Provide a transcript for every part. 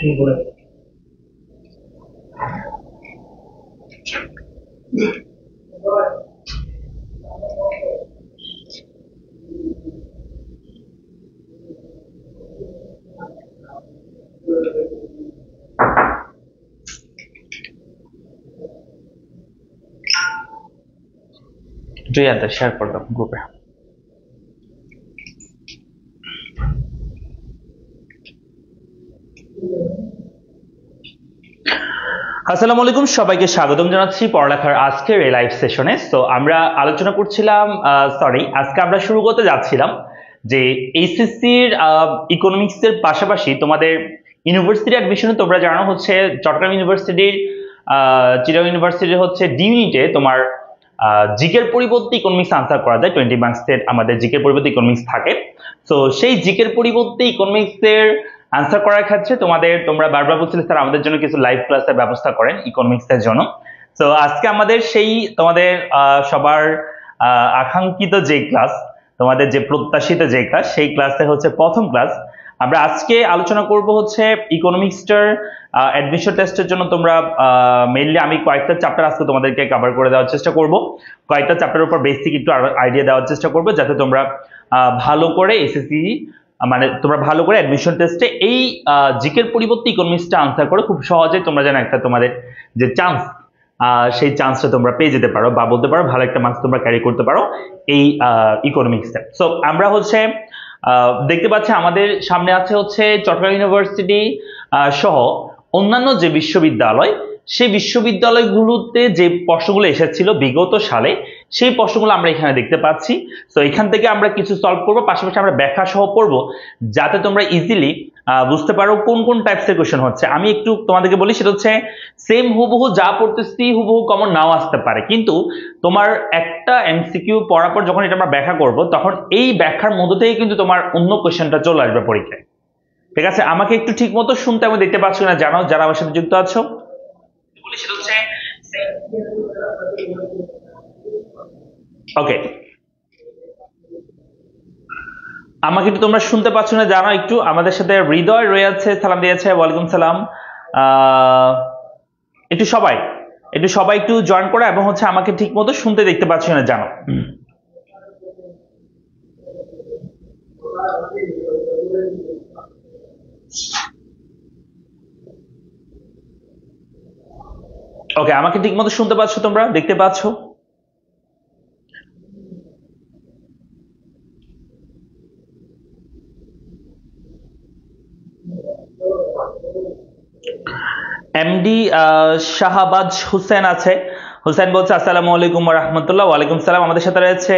Share করে দাও গ্রুপে। আসসালামু আলাইকুম, সবাইকে স্বাগতম জানাচ্ছি পড়ালেখার আজকের এই লাইভ সেশনে। তো আমরা আলোচনা করছিলাম, আজকে আমরা শুরু করতে যাচ্ছিলাম যে এইচএসসির ইকোনমিক্সের পাশাপাশি তোমাদের ইউনিভার্সিটি অ্যাডমিশনে তোমরা জানো হচ্ছে চট্টগ্রাম ইউনিভার্সিটির চিটাগং ইউনিভার্সিটির হচ্ছে ডি ইউনিটে তোমার জিকের পরিবর্তে ইকোনমিক্স আনসার করা যায়। 20 মার্কসের আমাদের জিকের পরিবর্তে ইকোনমিক্স থাকে। তো সেই জিকের পরিবর্তে ইকোনমিক্সের আনসার করার ক্ষেত্রে তোমরা বারবার বলছিলে স্যার আমাদের জন্য কিছু লাইভ ক্লাসের ব্যবস্থা করেন ইকোনমিক্সের জন্য। তো আজকে আমাদের সেই তোমাদের সবার আকাঙ্ক্ষিত যে ক্লাস, তোমাদের যে প্রত্যাশিত যে ক্লাস, সেই ক্লাসে হচ্ছে প্রথম ক্লাস। আমরা আজকে আলোচনা করব হচ্ছে ইকোনমিক্সটার অ্যাডমিশন টেস্টের জন্য তোমরা মেইনলি আমি কয়েকটা চ্যাপ্টার আজকে তোমাদেরকে কভার করে দেওয়ার চেষ্টা করব। কয়েকটা চ্যাপ্টারের উপর বেসিক একটু আইডিয়া দেওয়ার চেষ্টা করব, যাতে তোমরা ভালো করে এসএসসি মানে তোমরা ভালো করে অ্যাডমিশন টেস্টে এই জিকের পরিবর্তে ইকোনমিক্সটা আনসার করে খুব সহজেই তোমরা যেন একটা তোমাদের যে চান্স, সেই চান্সটা তোমরা পেয়ে যেতে পারো বা বলতে পারো ভালো একটা মার্কস তোমরা ক্যারি করতে পারো এই ইকোনমিক্সে। সো আমরা হচ্ছে দেখতে পাচ্ছি আমাদের সামনে আছে হচ্ছে চট্টগ্রাম ইউনিভার্সিটি সহ অন্যান্য যে বিশ্ববিদ্যালয়, সেই বিশ্ববিদ্যালয়গুলোতে যে প্রশ্নগুলো এসেছিল বিগত সালে, সেই প্রশ্নগুলো আমরা এখানে দেখতে পাচ্ছি। তো এখান থেকে আমরা কিছু সলভ করবো, পাশাপাশি আমরা ব্যাখ্যা সহ পড়বো, যাতে তোমরা ইজিলি বুঝতে পারো কোন কোন টাইপসের কোয়েশ্চেন হচ্ছে। আমি একটু তোমাদেরকে বলি, সেটা হচ্ছে সেম হুবহু যা পড়তেছি হুবহু কমন নাও আসতে পারে, কিন্তু তোমার একটা এমসিকিউ পড়ার পর যখন এটা আমরা ব্যাখ্যা করব, তখন এই ব্যাখ্যার মধ্য থেকে কিন্তু তোমার অন্য কোয়েশ্চেনটা চলে আসবে পরীক্ষায়। ঠিক আছে, আমাকে একটু ঠিক মতো শুনতে আমি দেখতে পাচ্ছ না জানাও, যারা আমার সাথে যুক্ত আছো। ওকে, আমাকে একটু তোমরা শুনতে পাচ্ছ না জানো একটু। আমাদের সাথে হৃদয় রয়েছে, সালাম দিয়েছে, ওয়ালাইকুম সালাম। একটু সবাই একটু জয়েন করো এবং হচ্ছে আমাকে ঠিক মতো শুনতে দেখতে পাচ্ছ না জানো। ওকে, আমাকে ঠিক মতো শুনতে পাচ্ছ, তোমরা দেখতে পাচ্ছ? এমডি শাহবাজ হোসেন আছে, হোসেন বলছে আসসালামু আলাইকুম ওয়া রাহমাতুল্লাহ। ওয়ালাইকুম সালাম। আমাদের সাথে রয়েছে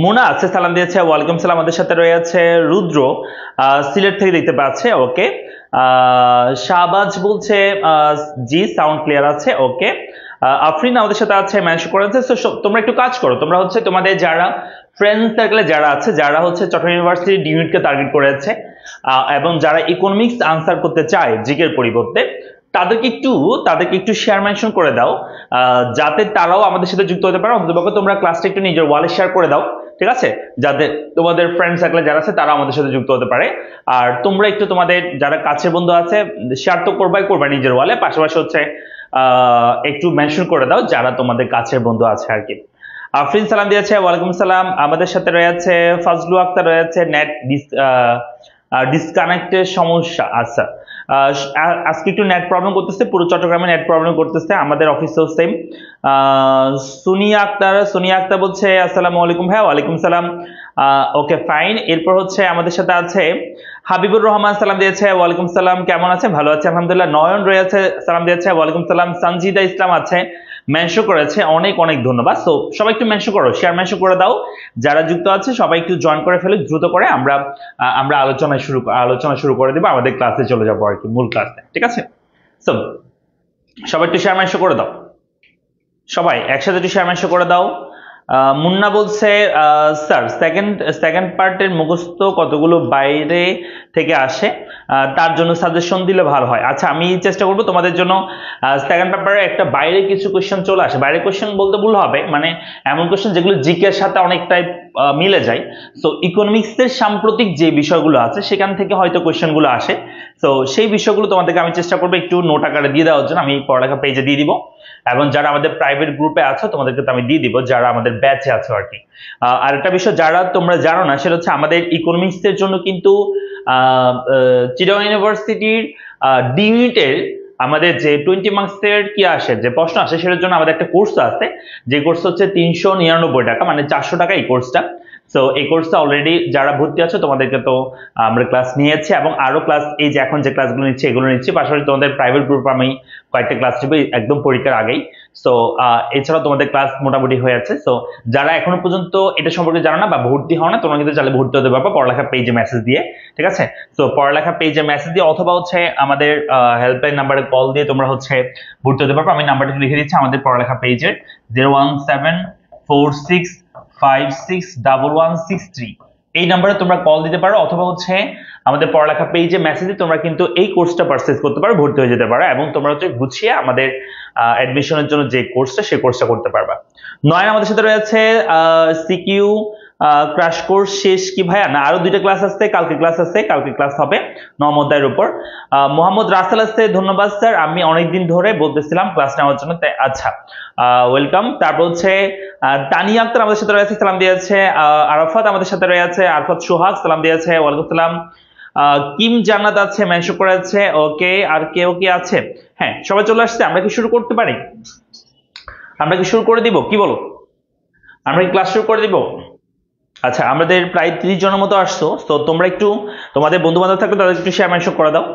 মুনা আছে, সালাম দিয়েছে, ওয়ালাইকুম সালাম। আমাদের সাথে রয়েছে রুদ্র, সিলেট থেকে দেখতে পাচ্ছে। ওকে, শাহবাজ বলছে জি সাউন্ড ক্লিয়ার আছে। ওকে, আফরিন আমাদের সাথে আছে, মেনশন করেছে। সো তোমরা একটু কাজ করো, তোমরা হচ্ছে তোমাদের যারা ফ্রেন্ড সার্কেলে যারা আছে, যারা হচ্ছে চট্টগ্রাম ইউনিভার্সিটি ইউনিটকে টার্গেট করেছে এবং যারা ইকোনমিক্স আনসার করতে চায় জিকের পরিবর্তে, তাদেরকে একটু শেয়ার মেনশন করে দাও, যাতে তারাও আমাদের সাথে যুক্ত হতে পারে। অন্তত তোমরা ক্লাসটা একটু নিজের ওয়ালে শেয়ার করে দাও, ঠিক আছে, যাতে তোমাদের ফ্রেন্ড সার্কেলে যারা আছে তারা আমাদের সাথে যুক্ত হতে পারে। আর তোমরা একটু তোমাদের যারা কাছের বন্ধু আছে শেয়ার তো করবা নিজের ওয়ালে, পাশাপাশি হচ্ছে একটু মেনশন করে দাও যারা তোমাদের কাছের বন্ধু আছে আর কি। আফরিন সালাম দিয়েছে, ওয়ালাইকুম সালাম। আমাদের সাথে রয়েছে ফাজলু আক্তার রয়েছে, নেট ডিসকানেক্টের সমস্যা। আচ্ছা, আজকে একটু নেট প্রবলেম করতেছে, পুরো চট্টগ্রামে নেট প্রবলেম করতেছে, আমাদের অফিসেও সেম। সুনিয়া আক্তার বলছে আসসালামু আলাইকুম ভাই। ওয়ালাইকুম সালাম। Okay fine. এরপর হচ্ছে আমাদের সাথে আছে হাবিবুর রহমান, সালাম দিয়েছে, ওয়ালাইকুম সালাম। কেমন আছে? ভালো আছে আলহামদুলিল্লাহ। নয়ন রয়েছে, সালাম দিয়েছে, ওয়ালাইকুম সালাম। সঞ্জিদা ইসলাম আছে, মেনশন করেছে, অনেক অনেক ধন্যবাদ। সো সবাই একটু মেনশন করো, শেয়ার মেনশন করে দাও, যারা যুক্ত আছে সবাই একটু জয়েন করে ফেলে দ্রুত করে। আমরা আলোচনা শুরু করে দেবো, আমাদের ক্লাসে চলে যাবো আর কি, মূল ক্লাসে। ঠিক আছে, সো সবাই একটু শেয়ার মেনশন করে দাও, সবাই একসাথে একটু শেয়ার মেনশন করে দাও। মুন্না বলছে স্যার সেকেন্ড পার্টের মুখস্থ কতগুলো বাইরে থেকে আসে, তার জন্য সাজেশন দিলে ভালো হয়। আচ্ছা, আমি চেষ্টা করবো তোমাদের জন্য সেকেন্ড পেপারে একটা বাইরে কিছু কোয়েশ্চেন চলে আসে। বাইরে কোয়েশ্চেন বলতে ভুল হবে, মানে এমন কোয়েশ্চেন যেগুলো জিকের সাথে অনেকটাই মিলে যায়। সো ইকোনমিক্সের সাম্প্রতিক যে বিষয়গুলো আছে সেখান থেকে হয়তো কোয়েশ্চেনগুলো আসে। তো সেই বিষয়গুলো তোমাদেরকে আমি চেষ্টা করবো একটু নোট আকারে দিয়ে দেওয়ার জন্য, আমি পড়ালেখা পেজে দিয়ে দিব, এবং যারা আমাদের প্রাইভেট গ্রুপে আছো তোমাদেরকে তো আমি দিয়ে দিব, যারা আমাদের ব্যাচে আছো আর কি। আরেকটা বিষয় যারা তোমরা জানো না সেটা হচ্ছে আমাদের ইকোনমিক্সের জন্য কিন্তু চিটাগং ইউনিভার্সিটির ডি ইউনিটের আমাদের যে 20 মার্কসের কি আসে, যে প্রশ্ন আসে, সেটার জন্য আমাদের একটা কোর্স আছে, যে কোর্স হচ্ছে 399 টাকা, মানে 400 টাকা এই কোর্সটা। সো এই কোর্সটা অলরেডি যারা ভর্তি আছো তোমাদেরকে তো আমরা ক্লাস নিয়েছি, এবং আরো ক্লাস এই যে এখন যে ক্লাসগুলো নিচ্ছি এগুলো নিচ্ছি, পাশাপাশি তোমাদের প্রাইভেট গ্রুপ আমি কয়েকটা ক্লাস নেবো একদম পরীক্ষার আগেই। সো এছাড়াও তোমাদের ক্লাস মোটামুটি হয়ে আছে। সো যারা এখনো পর্যন্ত এটা সম্পর্কে জানো না বা ভর্তি হও না, তোমরা কিন্তু চাইলে ভর্তি হতে পারবে পড়ালেখা পেজে মেসেজ দিয়ে, ঠিক আছে? সো পড়ালেখা পেজে মেসেজ দিয়ে অথবা হচ্ছে আমাদের হেল্পলাইন নাম্বারে কল দিয়ে তোমরা হচ্ছে ভর্তি হতে পারবে। আমি নাম্বারটা লিখে দিচ্ছি আমাদের পড়ালেখা পেজের, 01746561163। এই নাম্বারে তোমরা কল দিতে পারো, অথবা হচ্ছে আমাদের পড়ালেখা পেজে মেসেজে তোমরা কিন্তু এই কোর্সটা পারচেজ করতে পারো, ভর্তি হয়ে যেতে পারো, এবং তোমরা হচ্ছে গুছিয়ে আমাদের অ্যাডমিশনের জন্য যে কোর্সটা সেই কোর্সটা করতে পারবা। নয়ন আমাদের সাথে রয়েছে, সিকিউ ক্র্যাশ কোর্স শেষ কি ভাইয়া? না, আরো 2টা ক্লাস আছে, কালকে ক্লাস আছে, কালকে ক্লাস হবে নমোদয়ের উপর। মোহাম্মদ রাসেল আছে, ধন্যবাদ স্যার, আমি অনেকদিন ধরে বলতেছিলাম ক্লাস নেওয়ার জন্য, আচ্ছা ওয়েলকাম। তারপর হচ্ছে তানিয়া আক্তার আমাদের সাথে রয়েছে, সালাম দিয়েছে। আরাফাত আমাদের সাথে রয়েছে, আরাফাত সোহাগ সালাম দিয়েছে, ওয়ালাইকুম সালাম। কিম জান্নাত আছে, মেনশন করেছে, ওকে। আর কেউ কি আছে? হ্যাঁ, সবাই চলে আসছে, আমরা কি শুরু করতে পারি? আমরা কি শুরু করে দিব, কি বলো? আমরা কি ক্লাস শুরু করে দিব? আচ্ছা, আমাদের প্রায় 30 জনের মতো আসছো, তো তোমরা একটু তোমাদের বন্ধু বান্ধব থাকলে তাদের একটু শেয়ার মেনশন করে দাও।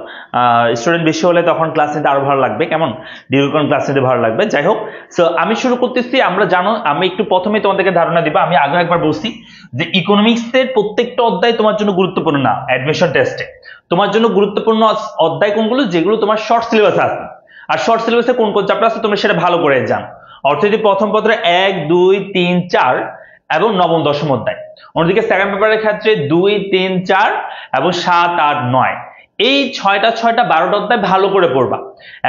স্টুডেন্ট বেশি হলে তখন ক্লাস নিতে আরো ভালো লাগবে, কেমন? ডিউরেকন ক্লাস নিতে ভালো লাগবে। যাই হোক, সো আমি শুরু করতেছি। আমরা জানো, আমি একটু প্রথমে তোমাদেরকে ধারণা দিব, আমি আগে একবার বলছি যে ইকোনমিক্সের প্রত্যেকটা অধ্যায় তোমার জন্য গুরুত্বপূর্ণ না। অ্যাডমিশন টেস্টে তোমার জন্য গুরুত্বপূর্ণ অধ্যায় কোনগুলো, যেগুলো তোমার শর্ট সিলেবাসে আছে। আর শর্ট সিলেবাসে কোন কোন চ্যাপ্টার আছে তোমরা সেটা ভালো করে জানো। অর্থাৎ প্রথম পত্রে 1, 2, 3, 4 এবং নবম দশম অধ্যায়। অন্যদিকে সেকেন্ড পেপারের ক্ষেত্রে 2, 3, 4 এবং 7, 8, 9, এই 6টা 12টা অধ্যায় ভালো করে পড়বা।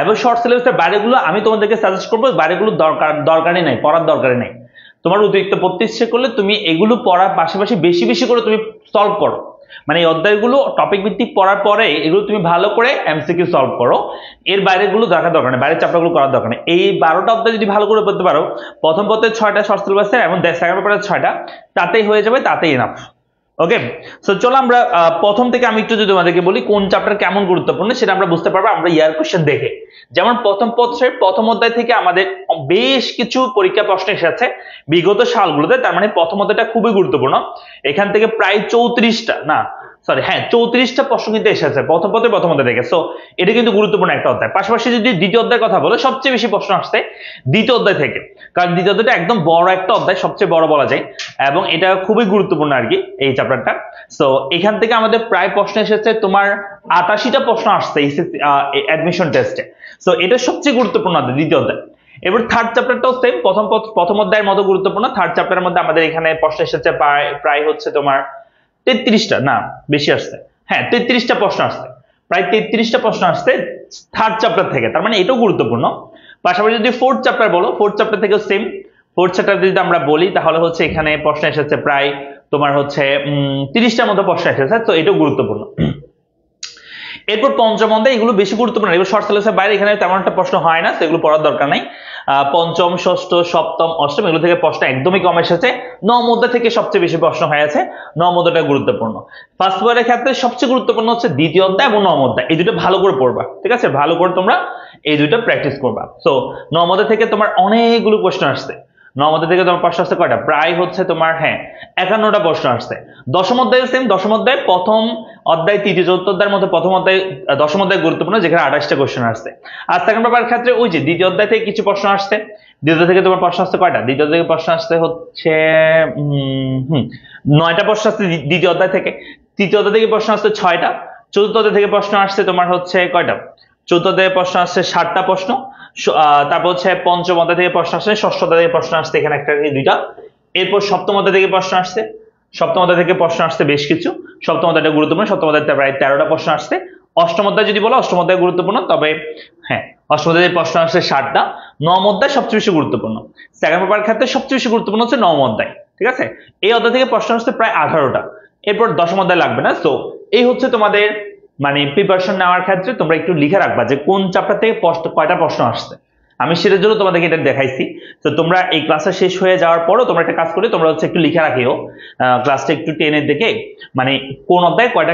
এবং শর্ট সিলেবাসের বাইরেগুলো আমি তোমাদেরকে সাজেস্ট করবো, বাইরেগুলো দরকারই নাই, পড়ার দরকারই নাই। তোমার অতিরিক্ত পড়তে ইচ্ছে করলে তুমি এগুলো পড়ার পাশাপাশি বেশি বেশি করে তুমি সলভ করো, মানে এই অধ্যায়গুলো টপিক ভিত্তিক পড়ার পরে এগুলো তুমি ভালো করে এমসিকিউ সলভ করো। এর বাইরেগুলো দেখার দরকার নেই, বাইরের চ্যাপ্টারগুলো করার দরকার নেই। এই 12টা অধ্যায় যদি ভালো করে পড়তে পারো, প্রথম পত্রে 6টা শর্ট সিলেবাসের এবং সেকেন্ড পেপারের 6টা, তাতেই হয়ে যাবে, তাতেই এনাফ। ওকে, সো চলো আমরা প্রথম থেকে আমি একটু যদি তোমাদেরকে বলি কোন চ্যাপ্টার কেমন গুরুত্বপূর্ণ, সেটা আমরা বুঝতে পারবো আমরা ইয়ার কোশ্চেন দেখে। যেমন প্রথম পত্রের প্রথম অধ্যায় থেকে আমাদের বেশ কিছু পরীক্ষা প্রশ্ন এসেছে বিগত সালগুলোতে, তার মানে প্রথম অধ্যায়টা খুবই গুরুত্বপূর্ণ। এখান থেকে প্রায় 34টা, না সরি, হ্যাঁ 34টা প্রশ্ন কিন্তু এসেছে প্রথম পত্রের প্রথম অধ্যায় থেকে। সো এটা কিন্তু গুরুত্বপূর্ণ একটা অধ্যায়। পাশাপাশি যদি দ্বিতীয় অধ্যায়ের কথা বলো, সবচেয়ে বেশি প্রশ্ন আসছে দ্বিতীয় অধ্যায় থেকে, কারণ দ্বিতীয় অধ্যায়টা একদম বড় একটা অধ্যায়, সবচেয়ে বড় বলা যায়, এবং এটা খুবই গুরুত্বপূর্ণ আর কি এই চ্যাপ্টারটা। সো এখান থেকে আমাদের প্রায় প্রশ্ন এসেছে তোমার 88টা প্রশ্ন আসছে অ্যাডমিশন টেস্টে। সো এটা সবচেয়ে গুরুত্বপূর্ণ দ্বিতীয় অধ্যায়। এবার থার্ড চ্যাপ্টারটাও সেম, প্রথম অধ্যায়ের মতো গুরুত্বপূর্ণ। থার্ড চ্যাপ্টারের মধ্যে আমাদের এখানে প্রশ্ন এসেছে প্রায় হচ্ছে তোমার 33টা, না বেশি আসছে, হ্যাঁ 33টা প্রশ্ন আসছে, প্রায় 33টা প্রশ্ন আসছে থার্ড চ্যাপ্টার থেকে, তার মানে এটাও গুরুত্বপূর্ণ। পাশাপাশি যদি ফোর্থ চ্যাপ্টার বলো, ফোর্থ চ্যাপ্টার থেকেও সেম। ফোর্থ চ্যাপ্টার যদি আমরা বলি তাহলে হচ্ছে এখানে প্রশ্ন এসেছে প্রায় তোমার হচ্ছে 30টার মতো প্রশ্ন এসেছে, তো এটাও গুরুত্বপূর্ণ। এরপর পঞ্চম অধ্যায়, এগুলো বেশি গুরুত্বপূর্ণ, এগুলো শর্ট সিলেবাসের বাইরে, এখানে তেমন একটা প্রশ্ন হয় না, সেগুলো পড়ার দরকার নাই। পঞ্চম, ষষ্ঠ, সপ্তম, অষ্টম এগুলো থেকে প্রশ্ন একদমই কম এসেছে। নবম অধ্যায় থেকে সবচেয়ে বেশি প্রশ্ন হয়েছে, নবম অধ্যায়টা গুরুত্বপূর্ণ। ফার্স্ট পেপারের ক্ষেত্রে সবচেয়ে গুরুত্বপূর্ণ হচ্ছে দ্বিতীয় অধ্যায় এবং নবম অধ্যায়, এই দুটো ভালো করে পড়বা, ঠিক আছে? ভালো করে তোমরা এই দুটো প্র্যাকটিস করবা। সো নবম অধ্যায় থেকে তোমার অনেকগুলো প্রশ্ন আসছে। নবম অধ্যায় থেকে তোমার প্রশ্ন আসছে কয়টা? প্রায় হচ্ছে তোমার 51টা প্রশ্ন আসছে। দশম অধ্যায় সেম, দশম অধ্যায় প্রথম অধ্যায় তৃতীয় চতুর্থ অধ্যায়ের মধ্যে প্রথম অধ্যায় দশম অধ্যায় গুরুত্বপূর্ণ, যেখানে 28টা কোশ্চেন আসছে। আর সেকেন্ড পেপারের ক্ষেত্রে ওই যে দ্বিতীয় অধ্যায় থেকে কিছু প্রশ্ন আসছে। দ্বিতীয় থেকে তোমার প্রশ্ন আসছে কয়টা? দ্বিতীয় থেকে প্রশ্ন আসছে হচ্ছে 9টা প্রশ্ন আসছে দ্বিতীয় অধ্যায় থেকে। তৃতীয় অধ্যায় থেকে প্রশ্ন আসছে 6টা। চতুর্থ অধ্যায় থেকে প্রশ্ন আসছে তোমার হচ্ছে কয়টা? চতুর্থ অধ্যায়ে প্রশ্ন আসছে 7টা প্রশ্ন। তারপর হচ্ছে পঞ্চম অধ্যায় থেকে প্রশ্ন আসছে, ষষ্ঠ অধ্যায় থেকে প্রশ্ন আসছে এখানে একটা 2টা। এরপর সপ্তম অধ্যায় থেকে প্রশ্ন আসছে, সপ্তম অধ্যায় থেকে প্রশ্ন আসছে বেশ কিছু। সপ্তম অধ্যায়টা গুরুত্বপূর্ণ, সপ্তম অধ্যায়তে প্রায় 13টা প্রশ্ন আসছে। অষ্টম অধ্যায় যদি বলো, অষ্টম অধ্যায় গুরুত্বপূর্ণ, তবে অষ্টম অধ্যায়ে প্রশ্ন আসছে 7টা। নবম অধ্যায় সবচেয়ে বেশি গুরুত্বপূর্ণ। সেকেন্ড পেপারের ক্ষেত্রে সবচেয়ে বেশি গুরুত্বপূর্ণ হচ্ছে নবম অধ্যায়, ঠিক আছে? এই অধ্যায় থেকে প্রশ্ন আসছে প্রায় 18টা, এরপর দশম অধ্যায় লাগবে না। সো এই হচ্ছে তোমাদের মানে প্রিপারেশন নেওয়ার ক্ষেত্রে তোমরা একটু লিখে রাখবা যে কোন চ্যাপ্টার থেকে কয়টা প্রশ্ন আসছে। আমি সেটার জন্য তোমাদেরকে এটা দেখাইছি। তো তোমরা এই ক্লাসটা শেষ হয়ে যাওয়ার পরও তোমরা একটা কাজ করে তোমরা হচ্ছে একটু লিখে রাখিও ক্লাসটা একটু টেনে দেখে, মানে কোন অধ্যায় কয়টা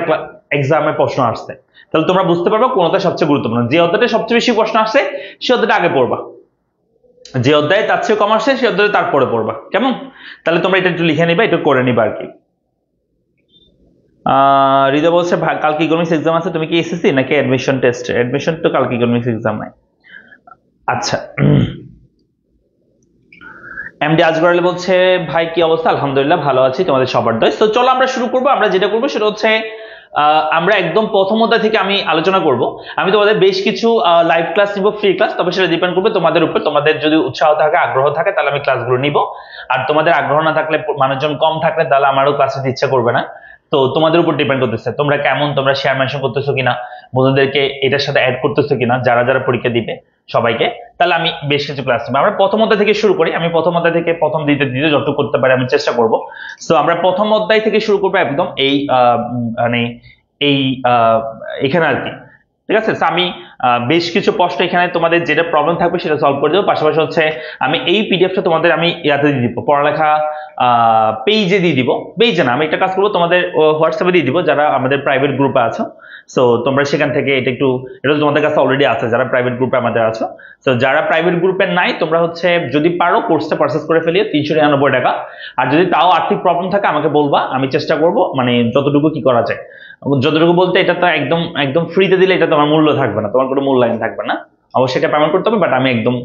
এক্সামে প্রশ্ন আসছে, তাহলে তোমরা বুঝতে পারবে কোন অধ্যায় সবচেয়ে গুরুত্বপূর্ণ। যে অধ্যায়টা সবচেয়ে বেশি প্রশ্ন আসছে সে অধ্যায়টা আগে পড়বা, যে অধ্যায় তার চেয়ে কম আসছে সে অধ্যায় তারপরে পড়বা, কেমন? তাহলে তোমরা এটা একটু লিখে নিবা, একটু করে নিবা আর কি। হৃদয় বলছে কালকে ইকোনমিক্স এক্সাম আছে, তুমি কি এসএসসি নাকি অ্যাডমিশন টেস্ট? অ্যাডমিশন তো কালকে ইকোনমিক্স এক্সাম নাই। আচ্ছা, এমডি আজগর আলী বলছে ভাই কি অবস্থা? আলহামদুলিল্লাহ ভালো আছি, তোমাদের সবার দয়। তো চলো আমরা শুরু করবো। আমরা যেটা করবো সেটা হচ্ছে আমরা একদম প্রথম অধ্যায় থেকে আমি আলোচনা করব। আমি তোমাদের বেশ কিছু লাইভ ক্লাস নিব, ফ্রি ক্লাস, তবে সেটা ডিপেন্ড করবে তোমাদের উপর। তোমাদের যদি উৎসাহ থাকে, আগ্রহ থাকে, তাহলে আমি ক্লাসগুলো নিব। আর তোমাদের আগ্রহ না থাকলে, মানুষজন কম থাকলে, তাহলে আমারও ক্লাস নিতে ইচ্ছা করবে না। তো তোমাদের উপর ডিপেন্ড করতেছে তোমরা কেমন, তোমরা শেয়ার মেনশন করতেছো কিনা, বন্ধুদেরকে এটার সাথে অ্যাড করতেছো কিনা, যারা যারা পরীক্ষা দিবে সবাইকে। তাহলে আমি বেশ কিছু ক্লাস নেবো। আমরা প্রথম অধ্যায় থেকে শুরু করি। আমি প্রথম অধ্যায় থেকে প্রথম দিতে দিতে যতটুকু করতে পারি আমি চেষ্টা করব। তো আমরা প্রথম অধ্যায় থেকে শুরু করবো একদম এই মানে এই এখানে আর কি। ঠিক আছে? আমি বেশ কিছু প্রশ্ন এখানে তোমাদের যেটা প্রবলেম থাকবে সেটা সলভ করে দেবো। পাশাপাশি হচ্ছে আমি এই পিডিএফটা তোমাদের আমি ইয়াতে দিয়ে দিব, পড়ালেখা পেজে দিয়ে দিব। পেজে না, আমি একটা কাজ করবো, তোমাদের হোয়াটসঅ্যাপে দিয়ে দিব যারা আমাদের প্রাইভেট গ্রুপে আছো। সো তোমরা সেখান থেকে এটা একটু, এটা তোমাদের কাছে অলরেডি আছে যারা প্রাইভেট গ্রুপে আমাদের আছো। তো যারা প্রাইভেট গ্রুপে নাই, তোমরা হচ্ছে যদি পারো কোর্সটা পারচেস করে ফেলিয়ে 399 টাকা। আর যদি তাও আর্থিক প্রবলেম থাকে আমাকে বলবা, আমি চেষ্টা করব মানে যতটুকু কি করা যায়। যতটুকু বলতে, এটা তো একদম একদম ফ্রিতে দিলে এটা তোমার মূল্য থাকবে না, তোমার কোনো মূল্যায়ন থাকবে না। অবশ্যই এটা পেমেন্ট করতে হবে, বাট আমি একদম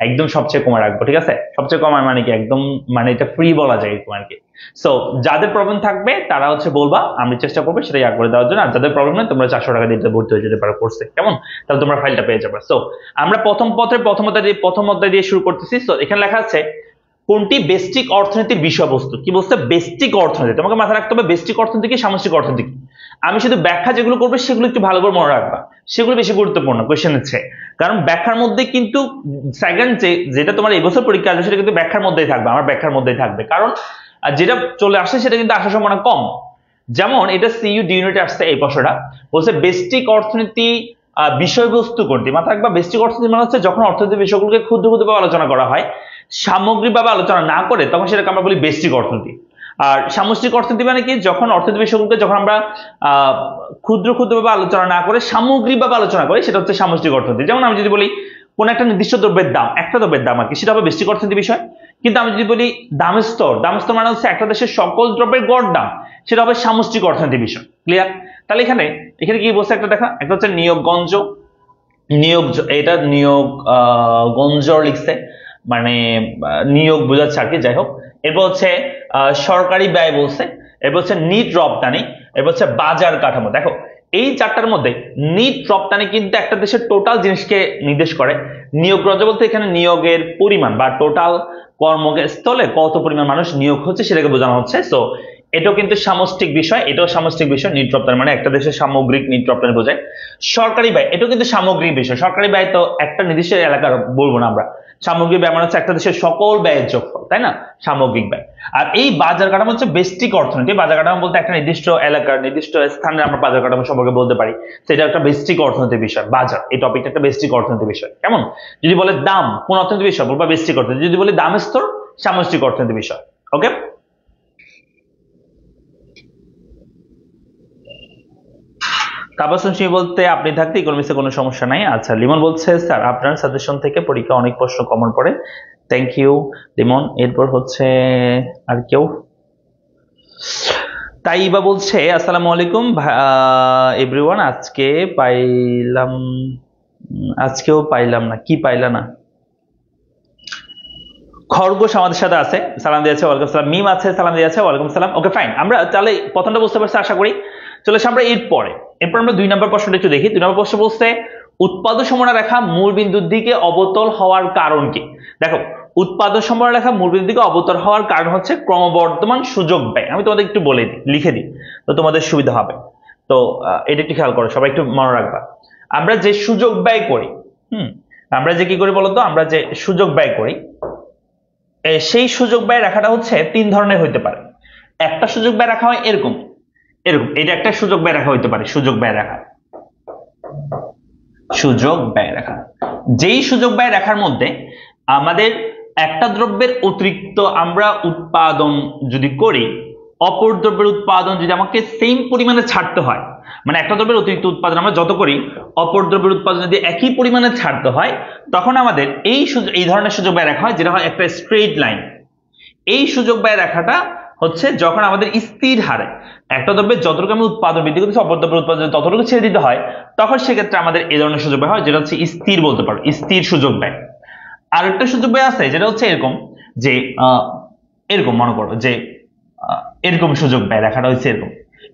একদম সবচেয়ে কমে রাখবো। ঠিক আছে? সবচেয়ে কমায় মানে কি, একদম মানে এটা ফ্রি বলা যায় এরকম আর কি। সো যাদের প্রবলেম থাকবে তারা হচ্ছে বলবা, আমি চেষ্টা করবো সেটা ইয়া করে দেওয়ার জন্য। আর যাদের প্রবলেম নেই, তোমরা 400 টাকা দিয়ে ভর্তি হয়ে যেতে পারো কোর্সে, কেমন? তাহলে তোমরা ফাইলটা পেয়ে যাবে। সো আমরা প্রথম অধ্যায় দিয়ে শুরু করতেছি। সো এখানে লেখা আছে কোনটি বেস্টিক অর্থনীতির বিষয়বস্তু। কি বলছে? বেস্টিক অর্থনীতি। তোমাকে মাথায় রাখতে হবে বেস্টিক অর্থনীতি কি, সামষ্টিক অর্থনীতি কি। আমি শুধু ব্যাখ্যা যেগুলো করবো সেগুলো একটু ভালো করে মনে রাখবা, সেগুলো বেশি গুরুত্বপূর্ণ কোয়েশ্চেন হচ্ছে। কারণ ব্যাখ্যার মধ্যে কিন্তু সেকেন্ড যেটা তোমার এই বছর পরীক্ষা আসবে সেটা কিন্তু ব্যাখ্যার মধ্যেই থাকবে, আমার ব্যাখ্যার মধ্যেই থাকবে। কারণ যেটা চলে আসছে সেটা কিন্তু আসার সম্ভাবনা কম। যেমন এটা সিইউ ডি ইউনিটে আসছে এই প্রশ্নটা, বলছে বেস্টিক অর্থনীতি বিষয়বস্তু কোনটি। মাথায় রাখবা বেস্টিক অর্থনীতি মানে হচ্ছে যখন অর্থনীতির বিষয়গুলোকে ক্ষুদ্র ক্ষুদ্রভাবে আলোচনা করা হয়, সামগ্রিকভাবে আলোচনা না করে, তখন সেটাকে আমরা বলি বেস্টিক অর্থনীতি। আর সামষ্টিক অর্থনীতি মানে কি, যখন অর্থনীতি বিষয়গুলোকে যখন আমরা ক্ষুদ্র ক্ষুদ্রভাবে আলোচনা না করে সামগ্রিকভাবে আলোচনা করি, সেটা হচ্ছে সামষ্টিক অর্থনীতি। যেমন আমি যদি বলি কোন একটা নির্দিষ্ট দ্রব্যের দাম, একটা দ্রব্যের দাম আর কি, সেটা হবে বেস্টিক অর্থনীতি বিষয়। কিন্তু আমি যদি বলি দাম স্তর মানে হচ্ছে একটা দেশের সকল দ্রব্যের গড় দাম, সেটা হবে সামষ্টিক অর্থনীতি বিষয়। ক্লিয়ার? তাহলে এখানে এখানে কি বলছে একটা দেখা, একটা হচ্ছে নিয়োগগঞ্জ, এটা নিয়োগ গঞ্জর লিখছে, মানে নিয়োগ বোঝাচ্ছে আর কি, যাই হোক। এরপর হচ্ছে সরকারি ব্যয় বলছে, এরপর হচ্ছে নিট রপ্তানি, এরপর হচ্ছে বাজার কাঠামো। দেখো এই চারটার মধ্যে নিট রপ্তানি কিন্তু একটা দেশের টোটাল জিনিসকে নির্দেশ করে। নিয়োগ গঞ্জ বলতে এখানে নিয়োগের পরিমাণ বা টোটাল কর্মস্থলে কত পরিমাণ মানুষ নিয়োগ হচ্ছে সেটাকে বোঝানো হচ্ছে। সো এটাও কিন্তু সামষ্টিক বিষয়, এটাও সামষ্টিক বিষয়। নিট রপ্তানি মানে একটা দেশের সামগ্রিক নিট রপ্তানি বোঝায়। সরকারি ব্যয়, এটাও কিন্তু সামগ্রিক বিষয়। সরকারি ব্যয় তো একটা নির্দিষ্ট এলাকার বলবো না আমরা, সামগ্রিক ব্যয় মানে হচ্ছে একটা দেশের সকল ব্যয়ের যোগফল, তাই না? সামগ্রিক ব্যয়। আর এই বাজার কাঠামো হচ্ছে বেস্টিক অর্থনীতি। বাজার কাঠামো বলতে একটা নির্দিষ্ট এলাকার নির্দিষ্ট স্থানে আমরা বাজার কাঠামো সম্পর্কে বলতে পারি, সেটা একটা বেস্টিক অর্থনীতির বিষয়। বাজার এই টপিকটা একটা বেস্টিক অর্থনীতির বিষয়, কেমন? যদি বলে দাম কোন অর্থনীতির বিষয়, বলবা বেস্টিক অর্থনীতি। যদি বলি দাম স্তর, সামষ্টিক অর্থনীতির বিষয়। ওকে? তাবাসসুম বলতে আপনি থাকতে ইকোনমিক্সে কোনো সমস্যা নাই। আচ্ছা, লিমন বলছে স্যার আপনার সাজেশন থেকে পরীক্ষা অনেক প্রশ্ন কমন পড়ে, থ্যাংক ইউ লিমন। এরপর হচ্ছে আর কেউ, তাইবা বলছে আসসালামু আলাইকুম এভরিওয়ান, আজকেও পাইলাম না, কি পাইলা না? খরগোশ আমাদের সাথে আছে, সালাম দিয়েছে, ওয়ালাইকুম সালাম। মিম আছে, সালাম দিয়েছে, ওয়ালাইকুম সালাম। ওকে ফাইন, আমরা তাহলে প্রথমটা বুঝতে পারছি আশা করি। চলে আসি আমরা এরপর আমরা 2 নম্বর প্রশ্নটা একটু দেখি। 2 নম্বর প্রশ্ন বলছে উৎপাদন সীমানা রেখা মূল বিন্দুর দিকে অবতল হওয়ার কারণ কি। দেখো উৎপাদন সীমানা রেখা মূল বিন্দুর দিকে অবতল হওয়ার কারণ হচ্ছে ক্রমবর্ধমান সুযোগ ব্যয়। আমি তোমাদের একটু বলে দিই, লিখে দিই, তো তোমাদের সুবিধা হবে। তো এটা একটু খেয়াল করো, সবাই একটু মনে রাখবা। আমরা যে সুযোগ ব্যয় করি, আমরা যে কি করি বলতো, আমরা যে সুযোগ ব্যয় করি, সেই সুযোগ ব্যয় রেখাটা হচ্ছে তিন ধরনের হইতে পারে। একটা সুযোগ ব্যয় রেখা হয় এরকম, এরকম, এটা একটা সুযোগ ব্যয় রেখা হইতে পারে, সুযোগ ব্যয় রেখা, সুযোগ ব্যয় রেখা। যেই সুযোগ ব্যয় রেখার মধ্যে আমাদের একটা দ্রব্যের অতিরিক্ত আমরা উৎপাদন যদি করি, অপর দ্রব্যের উৎপাদন যদি আমাকে সেম পরিমাণে ছাড়তে হয়, মানে একটা দ্রব্যের অতিরিক্ত উৎপাদন আমরা যত করি অপর দ্রব্যের উৎপাদন যদি একই পরিমাণে ছাড়তে হয়, তখন আমাদের এই ধরনের সুযোগ ব্যয় রেখা হয়, যেটা হয় একটা স্ট্রেট লাইন। এই সুযোগ ব্যয় রেখাটা হচ্ছে যখন আমাদের স্থির হারে একটা দ্রব্যের যতটুকু আমি উৎপাদন বৃদ্ধি করতেছি অপর দ্রব্যের উৎপাদন ততটুকু ছেড়ে দিতে হয়, তখন সেক্ষেত্রে আমাদের এই ধরনের সুযোগ ব্যয় হয়, যেটা হচ্ছে স্থির বলতে পারো, স্থির সুযোগ ব্যয়। আর একটা সুযোগ ব্যয় আছে যেটা হচ্ছে এরকম, যে এরকম মনে করো যে এরকম সুযোগ ব্যয় রেখাটা হচ্ছে এরকম,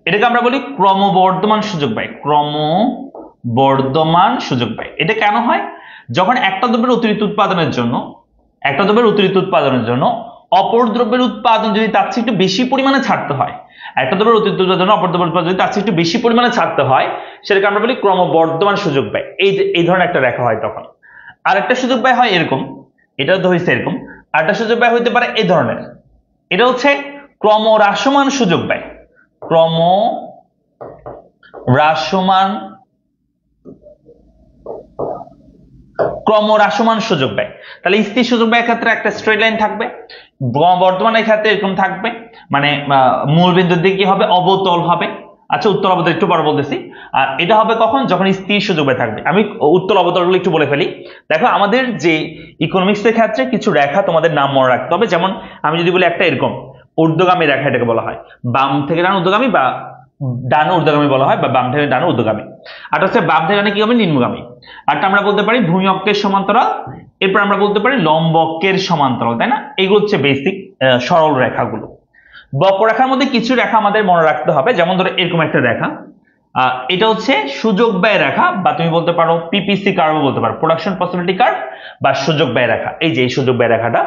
এটাকে আমরা বলি ক্রমবর্ধমান সুযোগ ব্যয়, ক্রমবর্ধমান সুযোগ ব্যয়। এটা কেন হয়? যখন একটা দ্রব্যের অতিরিক্ত উৎপাদনের জন্য, একটা দ্রব্যের অতিরিক্ত উৎপাদনের জন্য অপর দ্রব্যের উৎপাদন যদি তার চেয়ে একটু বেশি পরিমাণে ছাড়তে হয়, একটা দ্রব্যের অতিরিক্ত উৎপাদনের জন্য অপর দ্রব্যের উৎপাদন যদি তার চেয়ে একটু বেশি পরিমাণে ছাড়তে হয়, সেটাকে আমরা বলি ক্রমবর্ধমান সুযোগ ব্যয়। এই ধরনের একটা রেখা হয় তখন। আর একটা সুযোগ ব্যয় হয় এরকম, এটাও তো হয়েছে এরকম। আর একটা সুযোগ ব্যয় হইতে পারে এই ধরনের, এটা হচ্ছে ক্রমহ্রাসমান সুযোগ ব্যয়, ক্রমহ্রাসমান সুযোগ ব্যয়। তাহলে স্থির সুযোগ ব্যয়ের ক্ষেত্রে একটা স্ট্রেট লাইন থাকবে, বর্তমানের ক্ষেত্রে এরকম থাকবে, মানে মূল বিন্দুর দিকে কি হবে? অবতল হবে। আচ্ছা, উত্তল অবতল একটু পরে বলতেছি। আর এটা হবে কখন? যখন স্থির সুযোগ ব্যয় থাকবে। আমি উত্তল অবতলগুলো একটু বলে ফেলি। দেখো, আমাদের যে ইকোনমিক্স এর ক্ষেত্রে কিছু রেখা তোমাদের নাম মনে রাখতে হবে। যেমন আমি যদি বলি একটা এরকম ঊর্ধ্বগামী রেখা, এটাকে বলা হয় বাম থেকে ডান ঊর্ধ্বগামী, বা ডান ঊর্ধ্বগামী বলা হয়, বা বাম থেকে ডান ঊর্ধ্বগামী। আর হচ্ছে বাম থেকে ডানে কি হবে? নিম্নগামী। আরটা আমরা বলতে পারি ভূমি অক্ষের সমান্তরাল, এরপর আমরা বলতে পারি লম্ব অক্ষের সমান্তরাল, তাই না? এগুলো হচ্ছে বেসিক সরল রেখাগুলো। বক্ররেখার মধ্যে কিছু রেখা আমাদের মনে রাখতে হবে, যেমন ধরো এরকম একটা রেখা, এটা হচ্ছে সুযোগ ব্যয় রেখা, বা তুমি বলতে পারো পিপিসি কার্ভ বলতে পারো, প্রোডাকশন পসিবিলিটি কার্ভ বা সুযোগ ব্যয় রেখা। এই যে এই সুযোগ ব্যয় রেখাটা,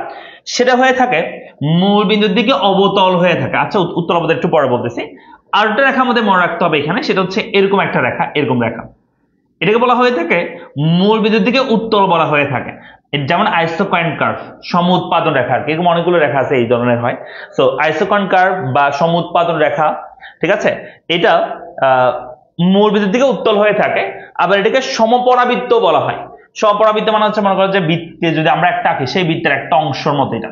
সেটা হয়ে থাকে মূল বিন্দুর দিকে অবতল হয়ে থাকে। আচ্ছা, উত্তল অবতল একটু পরে বলতেছি। আর একটা রেখা আমাদের মনে রাখতে হবে এখানে, সেটা হচ্ছে এরকম একটা রেখা, এরকম রেখা, এটাকে বলা হয়ে থাকে মূল বিন্দুর দিকে উত্তল বলা হয়ে থাকে। যেমন আইসোকয়েন কার্ভ, সম উৎপাদন রেখা, এরকম অনেকগুলো রেখা আছে এই ধরনের হয়। সো আইসোকয়েন কার্ভ বা সম উৎপাদন রেখা, ঠিক আছে, এটা মূল বিন্দুর দিকে উত্তল হয়ে থাকে। আবার এটাকে সমপরাবৃত্ত বলা হয়। সমপরাবৃত্ত মানে হচ্ছে, মনে করো যে বৃত্তে যদি আমরা একটা আঁকি, সেই বৃত্তের একটা অংশের মতো এটা,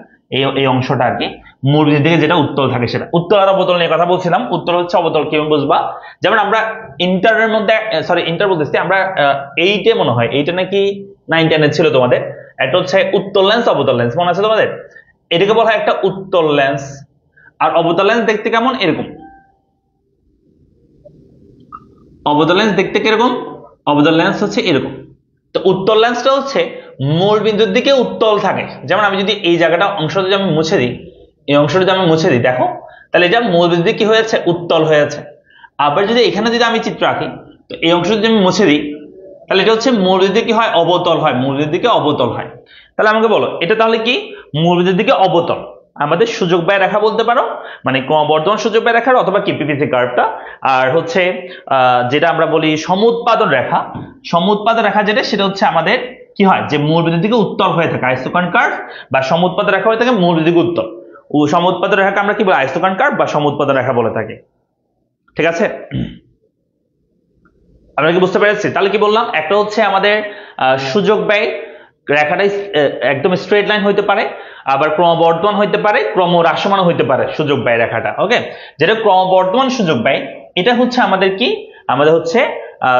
এই অংশটা আর কি, মূল বিন্দুর দিকে যেটা উত্তল থাকে সেটা। উত্তল আর অবতল নিয়ে কথা বলছিলাম। উত্তল হচ্ছে অবতল কেমন বুঝবা? যেমন আমরা ইন্টারের মধ্যে, সরি ইন্টার বলতেছি, আমরা এইটে মনে হয়, এইটা নাকি 9-10 ছিল তোমাদের, এটা হচ্ছে উত্তল লেন্স অবতল লেন্স, মনে আছে তোমাদের? এটাকে বলা হয় একটা উত্তল লেন্স। আর অবতল লেন্স দেখতে কেমন? এরকম। অবতল লেন্স দেখতে কিরকম? অবতল লেন্স হচ্ছে এরকম। তো উত্তল লেন্সটা হচ্ছে মূল বিন্দুর দিকে উত্তল থাকে। যেমন আমি যদি এই জায়গাটা অংশটা যদি আমি মুছে দিই, এই অংশটা যদি আমি মুছে দিই, দেখো, তাহলে এটা মূল বিন্দু কি হয়েছে? উত্তল হয়েছে। আবার যদি এখানে যদি আমি চিত্র আঁকি, তো এই অংশটা যদি আমি মুছে দিই, তাহলে এটা হচ্ছে মূল বিন্দুর দিকে কি হয়? অবতল হয়, মূল বিন্দুর দিকে অবতল হয়। তাহলে আমাকে বলো, এটা তাহলে কি? মূল বিন্দুর দিকে অবতল, আমাদের সুযোগ ব্যয় রেখা বলতে পারো, মানে ক্রমবর্ধমান সুযোগ ব্যয় রেখা, অথবা কি পিপিসি কার্ভটা। আর হচ্ছে যেটা আমরা বলি সমুৎপাদন রেখা, সমুৎপাদন রেখা যেটা, সেটা হচ্ছে আমাদের কি হয়? যে মূল বিন্দুর দিকে উত্তল হয়ে থাকে, আইসোকয়েন কার্ভ বা সমুৎপাদন রেখা হয়ে থাকে মূল বিন্দুর দিকে উত্তল। ও সমুৎপাদন রেখাকে আমরা কি বলি? আইসোকয়েন কার্ভ বা সমুৎপাদন রেখা বলে থাকি। ঠিক আছে, আমরা কি বুঝতে পেরেছি? তাহলে কি বললাম? একটা হচ্ছে আমাদের সুযোগ ব্যয় রেখাটাই একদম স্ট্রেট লাইন হইতে পারে, আবার ক্রমবর্ধমান হইতে পারে, ক্রমহ্রাসমান হইতে পারে সুযোগ ব্যয় রেখাটা। ওকে, যেটা ক্রমবর্ধমান সুযোগ ব্যয়, এটা হচ্ছে আমাদের কি? আমাদের হচ্ছে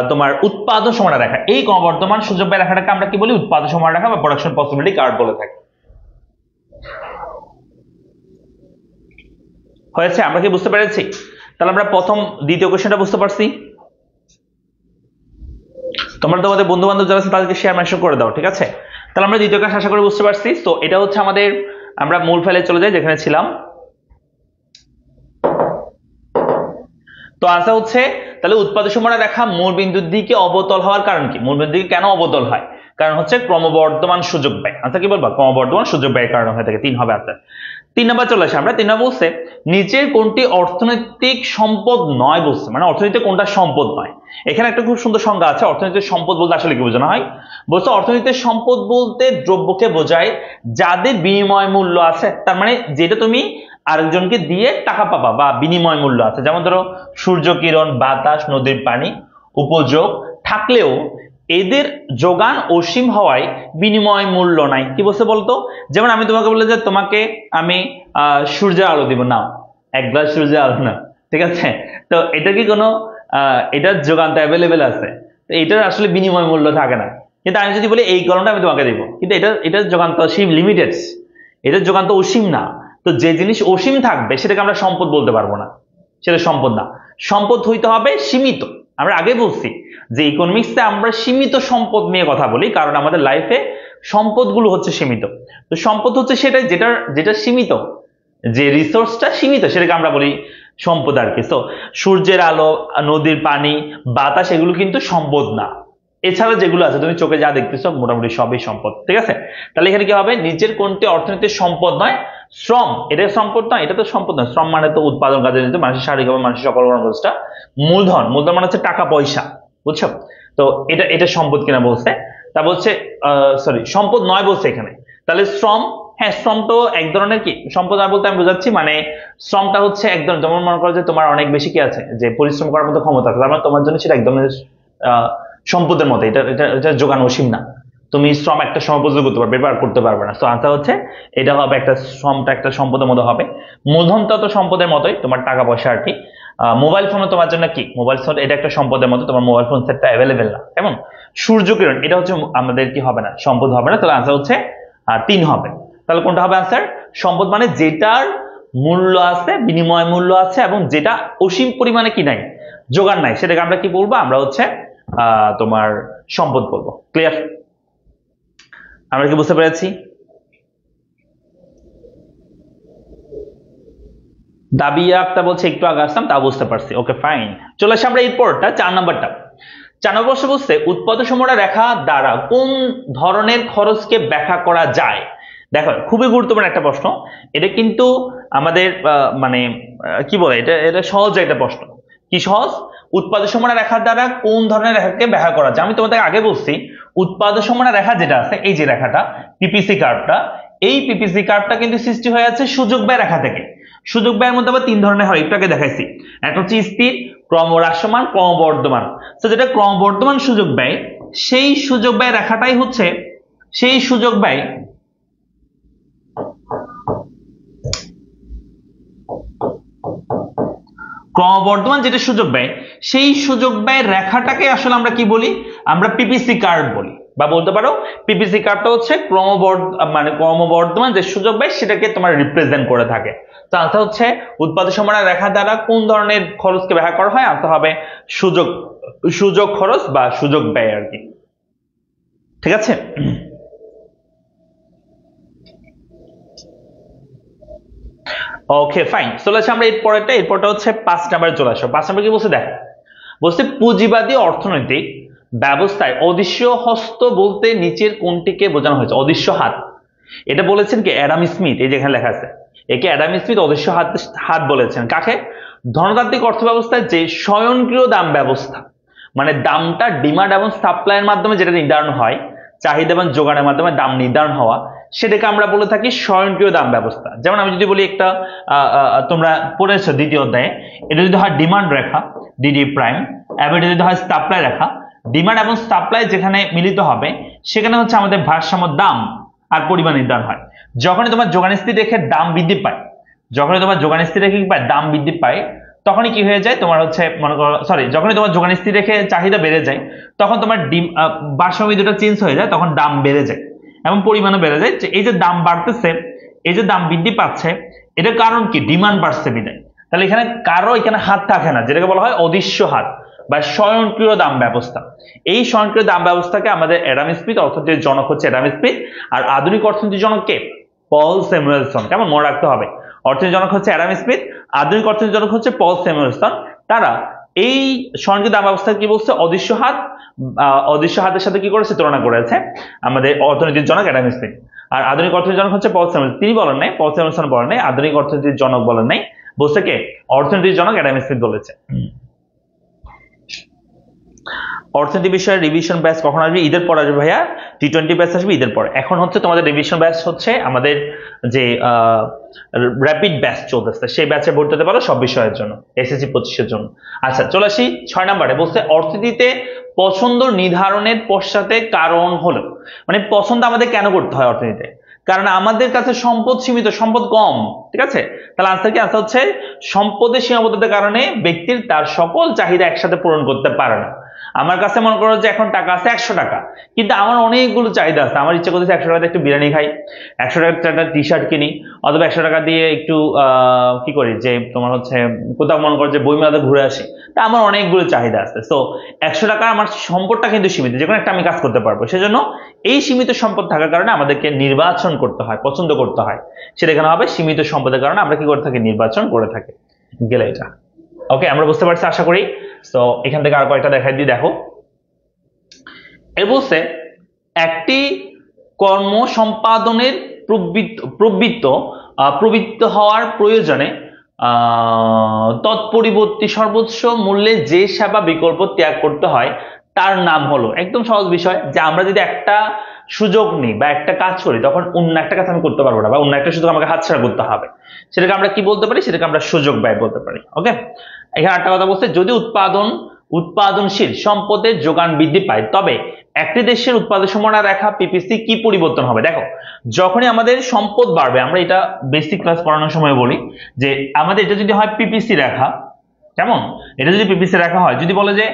তোমার উৎপাদন সীমানা রেখা। এই ক্রমবর্ধমান সুযোগ ব্যয় রেখাটাকে আমরা কি বলি? উৎপাদন সীমানা রেখা বা প্রোডাকশন পসিবিলিটি কার্ভ বলে থাকি। হয়েছে? আমরা কি বুঝতে পেরেছি? তাহলে আমরা প্রথম দ্বিতীয় কোশ্চেনটা বুঝতে পারছি। তোমরা তোমাদের বন্ধু বান্ধব যারা আছে তাদেরকে শেয়ার মেনশন করে দাও, ঠিক আছে? তাহলে আমরা দ্বিতীয় ক্লাস আশা করি বুঝতে পারছি। তো এটা হচ্ছে আমাদের, আমরা মূল ফাইলে চলে যাই যেখানে ছিলাম। তো আনসার হচ্ছে, তাহলে উৎপাদন সীমানা রেখা মূল বিন্দুর দিকে অবতল হওয়ার কারণ কি? মূল বিন্দুর দিকে কেন অবতল হয়? কারণ হচ্ছে ক্রমবর্ধমান সুযোগ ব্যয়। আচ্ছা, কি বলবা? ক্রমবর্ধমান সুযোগ ব্যয়ের কারণে হয়ে থাকে। 3 হবে আনসার। 3 নম্বর চলে আসে আমরা। 3 নম্বর বলছে নিচের কোনটি অর্থনৈতিক সম্পদ নয় বলছে, মানে অর্থনীতিতে কোনটা সম্পদ নয়। এখানে একটা খুব সুন্দর সংজ্ঞা আছে, অর্থনীতির সম্পদ বলতে আসলে কি বোঝানো হয়। বলছে অর্থনীতির সম্পদ বলতে দ্রব্যকে বোঝায় যাদের বিনিময় মূল্য আছে, তার মানে যেটা তুমি আরেকজনকে দিয়ে টাকা পাবা বা বিনিময় মূল্য আছে। যেমন ধরো সূর্য কিরণ, বাতাস, নদীর পানি উপযোগ থাকলেও এদের যোগান অসীম হওয়ায় বিনিময় মূল্য নাই। কি বলছে বলতো, যেমন আমি তোমাকে বললাম যে তোমাকে আমি সূর্যের আলো দিব, না এক গ্লাস সূর্যের আলো না, ঠিক আছে। তো এটা কি কোনো এটার যোগান তো অ্যাভেলেবেল আছে, তো এটার আসলে বিনিময় মূল্য থাকে না। কিন্তু আমি যদি বলি এই কলমটা আমি তোমাকে দিব, কিন্তু এটার যোগান তো সীম লিমিটেড, এটার যোগান তো অসীম না। তো যে জিনিস অসীম থাকবে সেটাকে আমরা সম্পদ বলতে পারবো না, সেটা সম্পদ না। সম্পদ হইতে হবে সীমিত। আমরা আগে বলছি যে ইকোনমিক্সে আমরা সীমিত সম্পদ নিয়ে কথা বলি, কারণ আমাদের লাইফে সম্পদগুলো হচ্ছে সীমিত। তো সম্পদ হচ্ছে সেটা যেটা সীমিত, যে রিসোর্সটা সীমিত, সেটাকে আমরা বলি সম্পদ আর কি। তো সূর্যের আলো, নদীর পানি, বাতাস এগুলো কিন্তু সম্পদ না। এছাড়া যেগুলো আছে তুমি চোখে যা দেখতেছো মোটামুটি সবই সম্পদ, ঠিক আছে। তাহলে এখানে কি হবে, নিচের কোনটি অর্থনীতির সম্পদ নয়। শ্রম, এটা সম্পদ নয়, এটা তো সম্পদ নয়। শ্রম মানে তো উৎপাদন কাজে নিতে মানুষের শারীরিকভাবে মানুষের সকল কর্মকাজটা। মূলধন, মূলধন মানে হচ্ছে টাকা পয়সা, বুঝছো। তো এটা সম্পদ কিনা বলছে, তা বলছে সরি সম্পদ নয় বলছে এখানে। তাহলে শ্রম, হ্যাঁ শ্রম তো এক ধরনের কি সম্পদ নয় বলতে আমি বোঝাচ্ছি, মানে শ্রমটা হচ্ছে এক ধরনের, যেমন মনে করো যে তোমার অনেক বেশি কি আছে, যে পরিশ্রম করার মতো ক্ষমতা আছে, তার মানে তোমার জন্য সেটা এক ধরনের সম্পদের মতো। এটা যোগান অসীম না। তুমি শ্রম একটা সময় পর্যন্ত করতে পারবে, ব্যবহার করতে পারবে না। তো আনসার হচ্ছে এটা হবে একটা শ্রমটা একটা সম্পদের মতো হবে। মূলধন তো সম্পদের মতোই, তোমার টাকা পয়সা আর কি। মোবাইল ফোনও তোমার জন্য কি, মোবাইল ফোন এটা একটা সম্পদের মতো, তোমার মোবাইল ফোন সেটটা অ্যাভেলেবেল না। কেমন সূর্য কিরণ, এটা হচ্ছে আমাদের কি হবে না, সম্পদ হবে না। তাহলে আনসার হচ্ছে 3 হবে। তাহলে কোনটা হবে আনসার, সম্পদ মানে যেটার মূল্য আছে, বিনিময় মূল্য আছে, এবং যেটা অসীম পরিমাণে কি নাই, যোগান নাই, সেটাকে আমরা কি বলবো, আমরা হচ্ছে তোমার সম্পদ বলবো। ক্লিয়ার, আমরা কি বুঝতে পেরেছি। দাবিয়া আক্তার বলছে একটু আগে আসলাম, তা বুঝতে পারছি, ওকে ফাইন। চলে আসে আমরা এরপরটা 4 নম্বরটা। 4 নম্বর প্রশ্ন বলছে উৎপাদন সীমারেখা রেখা দ্বারা কোন ধরনের খরচকে ব্যাখ্যা করা যায়। দেখো খুবই গুরুত্বপূর্ণ একটা প্রশ্ন এটা, কিন্তু আমাদের মানে কি বলে, এটা সহজ একটা প্রশ্ন। কি সহজ, উৎপাদন সীমারেখা রেখা দ্বারা কোন ধরনের রেখাকে ব্যাখ্যা করা যায়। আমি তোমাদের আগে বলছি উৎপাদন সীমারেখা রেখা যেটা আছে, এই যে রেখাটা পিপিসি কার্ভটা, এই পিপিসি কার্ভটা কিন্তু সৃষ্টি হয়ে আছে সুযোগ ব্যয় রেখা থেকে। সুযোগ ব্যয়ের মধ্যে আবার 3 ধরনের হয়, একটু আগে দেখাইছি। একটা হচ্ছে স্থির, ক্রমহ্রাসমান, ক্রমবর্ধমান। তো যেটা ক্রমবর্ধমান সুযোগ ব্যয়, সেই সুযোগ ব্যয় রেখাটাই হচ্ছে সেই সুযোগ ব্যয় ক্রমবর্ধমান যেটা সুযোগ ব্যয়, সেই সুযোগ ব্যয় রেখাটাকে আসলে আমরা কি বলি, আমরা পিপিসি কার্ভ বলি, বা বলতে পারো পিপিসি কার্ভটা হচ্ছে ক্রমবর্ধমান যে সুযোগ ব্যয় সেটাকে তোমার রিপ্রেজেন্ট করে থাকে। তো আনসার হচ্ছে উৎপাদন সীমারেখা রেখা দ্বারা কোন ধরনের খরচকে ব্যাখ্যা করা হয়, আনসার হবে সুযোগ খরচ বা সুযোগ ব্যয় আর কি, ঠিক আছে। ওকে ফাইন, চলে আসে আমরা এরপরটা হচ্ছে 5 নম্বরে চলে আসো। 5 নম্বর কি বলছে দেখো, বলছে পুঁজিবাদী অর্থনৈতিক ব্যবস্থায় অদৃশ্য হস্ত বলতে নিচের কোনটিকে বোঝানো হয়েছে। অদৃশ্য হাত, এটা বলেছেন কি অ্যাডাম স্মিথ, এই যে এখানে লেখা আছে, একে অ্যাডাম স্মিথ অদৃশ্য হাত বলেছেন। কাকে, ধনতান্ত্রিক অর্থ ব্যবস্থায় যে স্বয়ংক্রিয় দাম ব্যবস্থা, মানে দামটা ডিমান্ড এবং সাপ্লাইয়ের মাধ্যমে যেটা নির্ধারণ হয়, চাহিদা এবং যোগানের মাধ্যমে দাম নির্ধারণ হওয়া, সেটাকে আমরা বলে থাকি স্বয়ংক্রিয় দাম ব্যবস্থা। যেমন আমি যদি বলি একটা তোমরা পড়েছো দ্বিতীয় অধ্যায়ে, এটা যদি হয় ডিমান্ড রেখা ডিডি প্রাইম, এবং এটা যদি হয় সাপ্লাই রেখা, ডিমান্ড এবং সাপ্লাই যেখানে মিলিত হবে সেখানে হচ্ছে আমাদের ভারসাম্য দাম আর পরিমাণ নির্ধারণ হয়। যখনই তোমার যোগান স্থির রেখে দাম বৃদ্ধি পায়, যখনই তোমার যোগান স্থির রেখে দাম বৃদ্ধি পায়, তখনই কি হয়ে যায় তোমার হচ্ছে মনে করো যখনই তোমার যোগান স্থির রেখে চাহিদা বেড়ে যায়, তখন তোমার ভারসাম্য দুটো চেঞ্জ হয়ে যায়, তখন দাম বেড়ে যায় এবং পরিমাণও বেড়ে যায়। এই যে দাম বাড়তেছে, এই যে দাম বৃদ্ধি পাচ্ছে, এটার কারণ কি, ডিমান্ড বাড়ছে বিদায়। তাহলে এখানে হাত থাকে না, যেটাকে বলা হয় অদৃশ্য হাত বা স্বয়ংক্রিয় দাম ব্যবস্থা। এই স্বয়ংক্রিয় দাম ব্যবস্থাকে আমাদের অ্যাডাম স্মিথ, অর্থনীতির জনক হচ্ছে অ্যাডাম স্মিথ, আর আধুনিক অর্থনীতির জনক কে, পল স্যামুয়েলসন। কেমন মনে রাখতে হবে, অর্থনীতির জনক হচ্ছে অ্যাডাম স্মিথ, আধুনিক অর্থনীতির জনক হচ্ছে পল স্যামুয়েলসন। তারা এই স্বয়ংক্রিয় দাম ব্যবস্থা কি বলছে, অদৃশ্য হাতের সাথে কি করেছে, তুলনা করেছে আমাদের অর্থনীতির জনক অ্যাডাম স্মিথ। আর আধুনিক অর্থনীতির জনক হচ্ছে পল স্যামুয়েলস। তিনি বলেন নাই, পল স্যামুয়েলসন বলেন নাই, আধুনিক অর্থনীতির জনক বলেন নাই, বলছে কে? অর্থনীতির জনক অ্যাডাম স্মিথ বলেছে। অর্থনীতি বিষয়ের রিভিশন ব্যাচ কখন আসবে? ঈদের পর আসবে ভাইয়া। টি20 ব্যাচ আসবে ঈদের পর। এখন হচ্ছে তোমাদের রিভিশন ব্যাচ হচ্ছে আমাদের যে র্যাপিড ব্যাচ চলতেছে, সেই ব্যাচে ভর্তি হতে পারো সব বিষয়ের জন্য, এসএসসি 25-এর জন্য। আচ্ছা চলে আসি 6 নম্বরে। বলছে অর্থনীতিতে পছন্দ নির্ধারণের পশ্চাতে কারণ হলো, মানে পছন্দ আমাদের কেন করতে হয় অর্থনীতিতে? কারণ আমাদের কাছে সম্পদ সীমিত, সম্পদ কম, ঠিক আছে? তাহলে আনসার কি? আনসার হচ্ছে সম্পদের সীমাবদ্ধতার কারণে ব্যক্তির তার সকল চাহিদা একসাথে পূরণ করতে পারে না। আমার কাছে মনে করো যে এখন টাকা আছে 100 টাকা, কিন্তু আমার অনেকগুলো চাহিদা আছে। আমার ইচ্ছা করতেছে 100 টাকাতে একটু বিরিয়ানি খাই, 100 টাকার একটা টি শার্ট কিনি, অথবা 100 টাকা দিয়ে একটু কি করি যে তোমার হচ্ছে কোথাও মনে করো যে বইমেলাতে ঘুরে আসি। তা আমার অনেকগুলো চাহিদা আছে। সো 100 টাকা আমার সম্পদটা কিন্তু সীমিত, যে কোনো একটা আমি কাজ করতে পারবো। সেজন্য এই সীমিত সম্পদ থাকার কারণে আমাদেরকে নির্বাচন করতে হয়, পছন্দ করতে হয়। সেটা এখানে হবে সীমিত সম্পদের কারণে আমরা কি করে থাকি? নির্বাচন করে থাকি। গেলে এটা ওকে, আমরা বুঝতে পারছি আশা করি। তো এখান থেকে আর কয়েকটা দেখাই দিই, দেখো। এর বলছে একটি কর্ম সম্পাদনের প্রবৃত্ত হওয়ার প্রয়োজনে তৎপরিবর্তী সর্বোচ্চ মূল্যে যে সেবা বিকল্প ত্যাগ করতে হয় তার নাম হলো, একদম সহজ বিষয়, যে আমরা যদি একটা সুযোগ নিই বা একটা কাজ করি, তখন অন্য একটা কাজ আমি করতে পারবো না, বা অন্য একটা সুযোগ আমাকে হাতছাড়া করতে হবে। সেটাকে আমরা কি বলতে পারি? সেটাকে আমরা সুযোগ ব্যয় বলতে পারি। ওকে, এখানে একটা কথা বলছে, যদি উৎপাদনশীল সম্পদের যোগান বৃদ্ধি পায়, তবে একটি দেশের উৎপাদন সীমানা রেখা পিপিসি কি পরিবর্তন হবে? দেখো, যখনই আমাদের সম্পদ বাড়বে, আমরা এটা বেসিক ক্লাস পড়ানোর সময় বলি যে আমাদের এটা যদি হয় পিপিসি রেখা, কেমন? এটা যদি পিপিসি রেখা হয়, যদি বলে যে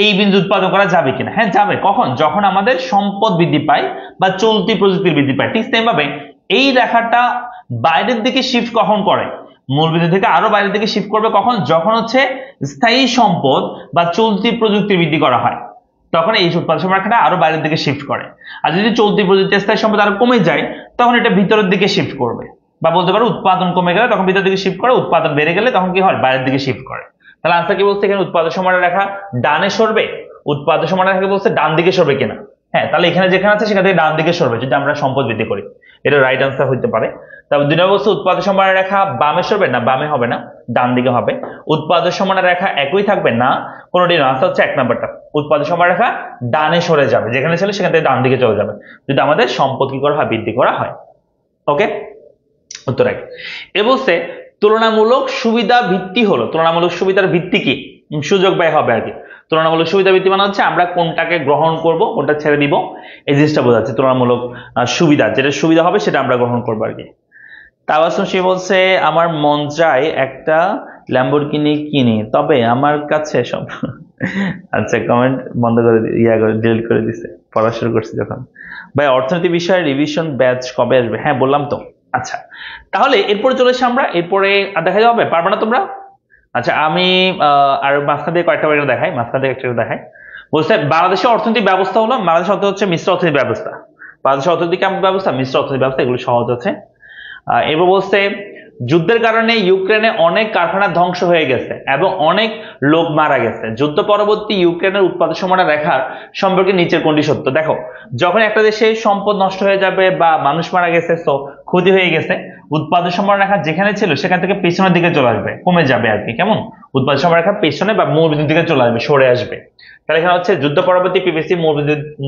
এই বিন্দু উৎপাদন করা যাবে কিনা, হ্যাঁ যাবে। কখন? যখন আমাদের সম্পদ বৃদ্ধি পায় বা চলতি প্রযুক্তির বৃদ্ধি পায়। ঠিক সেম ভাবে এই রেখাটা বাইরের দিকে শিফট কখন করে? মূলবিন্দু থেকে আরো বাইরের দিকে শিফট করবে কখন? যখন হচ্ছে স্থায়ী সম্পদ বা চলতি প্রযুক্তি বৃদ্ধি করা হয়, তখন এই উৎপাদন সীমারেখাটা আরো বাইরের দিকে শিফট করে। আর যদি চলতি প্রযুক্তি, স্থায়ী সম্পদ আরো কমে যায়, তখন এটা ভিতরের দিকে শিফট করবে। বা বলতে পারো উৎপাদন কমে গেলে তখন ভিতরের দিকে শিফট করে, উৎপাদন বেড়ে গেলে তখন কি হয়? বাইরের দিকে শিফট করে। তাহলে আনসার কি বলছে? এখানে উৎপাদন সীমারেখা রেখা ডানে সরবে, উৎপাদন সীমারেখা রেখা বলছে ডান দিকে সরবে কিনা। হ্যাঁ, তাহলে এখানে যেখানে আছে সেখান থেকে ডান দিকে সরবে যদি আমরা সম্পদ বৃদ্ধি করি। এটা রাইট আনসার হইতে পারে। তারপর 2 নম্বর বলছে উৎপাদন সীমারেখা রেখা বামে সরবে না, বামে হবে না, ডান দিকে হবে। উৎপাদন সীমারেখা রেখা একই থাকবে না, কোনটি না। আনসার হচ্ছে 1 নম্বরটা, উৎপাদন সীমারেখা রেখা ডানে সরে যাবে, যেখানে ছিল সেখান থেকে ডান দিকে চলে যাবে যদি আমাদের সম্পদ কি করা হয়? বৃদ্ধি করা হয়। ওকে, উত্তর 1। এ বলছে তুলনামূলক সুবিধা ভিত্তি হলো, তুলনামূলক সুবিধার ভিত্তি কি? সুযোগ ব্যয় হবে আর কি। তুলনামূলক সুবিধা ভিত্তি মানে হচ্ছে আমরা কোনটাকে গ্রহণ করব, কোনটা ছেড়ে দিব, এই জিনিসটা বোঝাচ্ছে। তুলনামূলক সুবিধা, যেটা সুবিধা হবে সেটা আমরা গ্রহণ করবো আর কি। তাবাসসুম সে বলছে আমার মন চায় একটা ল্যাম্বরগিনি কিনি, তবে আমার কাছে সব আচ্ছা, কমেন্ট বন্ধ করে ডিলিট করে দিছে, পড়া শুরু করছি যখন। ভাই অর্থনীতি বিষয়ে রিভিশন ব্যাচ কবে আসবে? হ্যাঁ বললাম তো। আচ্ছা, তাহলে এরপরে চলে এসে আমরা এরপরে দেখা যাবে, পারবে না তোমরা? আচ্ছা, আমি আর মাঝখান থেকে কয়েকটা দেখাই, মাঝখান থেকে একটা দেখাই। বলছে বাংলাদেশের অর্থনৈতিক ব্যবস্থা হলো, বাংলাদেশ অর্থ হচ্ছে মিশ্র অর্থনৈতিক ব্যবস্থা। বাংলাদেশের অর্থনৈতিক ব্যবস্থা মিশ্র অর্থনৈতিক ব্যবস্থা, এগুলো সহজ আছে। এবার বলছে যুদ্ধের কারণে ইউক্রেনে অনেক কারখানা ধ্বংস হয়ে গেছে এবং অনেক লোক মারা গেছে। যুদ্ধ পরবর্তী ইউক্রেনের উৎপাদন সীমানা রেখার সম্পর্কে নিচের কোনটি সত্য? দেখো, যখন একটা দেশে সম্পদ নষ্ট হয়ে যাবে বা মানুষ মারা গেছে, তো ক্ষতি হয়ে গেছে, উৎপাদন সীমানা রেখা যেখানে ছিল সেখান থেকে পেছনের দিকে চলে আসবে, কমে যাবে আর কি। কেমন? উৎপাদন সীমানা রেখা পেছনে বা মূলবিন্দুর দিকে চলে আসবে, সরে আসবে। তাহলে এখানে হচ্ছে যুদ্ধ পরবর্তী পিপিসি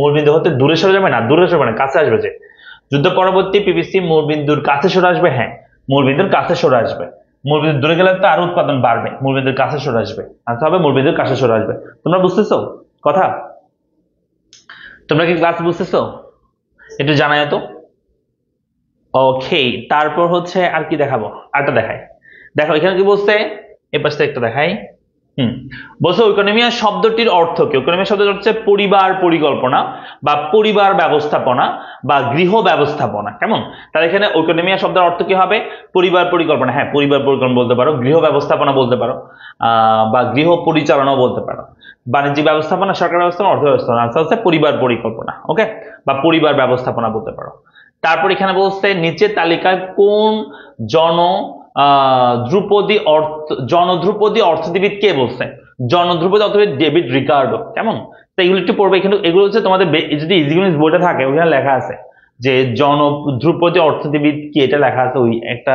মূলবিন্দু হতে দূরে সরে যাবে না, দূরে সরবে না, কাছে আসবে। যে যুদ্ধ পরবর্তী পিপিসি মূলবিন্দুর কাছে সরে আসবে, হ্যাঁ মূলবিন্দুর কাছে সরে আসবে। মূলবিন্দু দূরে গেলে তো আরো উৎপাদন বাড়বে, মূলবিন্দুর কাছে সরে আসবে। আনসার হবে মূলবিন্দুর কাছে সরে আসবে। তোমরা বুঝতেছো কথা? তোমরা কি ক্লাস বুঝতেছো? একটু জানাই তো। ওকে, তারপর হচ্ছে আর কি দেখাবো? আরেকটা দেখাই। দেখো এখানে কি বলছে, এ পাশে একটা দেখাই। বলছো ইকোনমিয়া শব্দটির অর্থ কি? ইকোনমিয়া শব্দটি হচ্ছে পরিবার পরিকল্পনা বা পরিবার ব্যবস্থাপনা বা গৃহ ব্যবস্থাপনা। কেমন? তাহলে এখানে ইকোনমিয়া শব্দের অর্থ কি হবে? পরিবার পরিকল্পনা। হ্যাঁ, পরিবার পরিকল্পনা বলতে পারো, গৃহ ব্যবস্থাপনা বলতে পারো, বা গৃহ পরিচালনাও বলতে পারো। বাণিজ্যিক ব্যবস্থাপনা, সরকার ব্যবস্থাপনা, অর্থ ব্যবস্থাপনা। আনসার হচ্ছে পরিবার পরিকল্পনা। ওকে, বা পরিবার ব্যবস্থাপনা বলতে পারো। তারপর এখানে বলছে নিচের তালিকায় কোন জনধ্রুপদী অর্থনীতিবিদ কে বলছে? জনধ্রুপদী অর্থনীতিবিদ ডেভিড রিকার্ডো। কেমন? তো এগুলো একটু পড়বে, এখানে এগুলো হচ্ছে তোমাদের যদি ইজি বইটা থাকে ওখানে লেখা আছে। যে ধ্রুপদী অর্থনীতিবিদ কি, এটা লেখা আছে, ওই একটা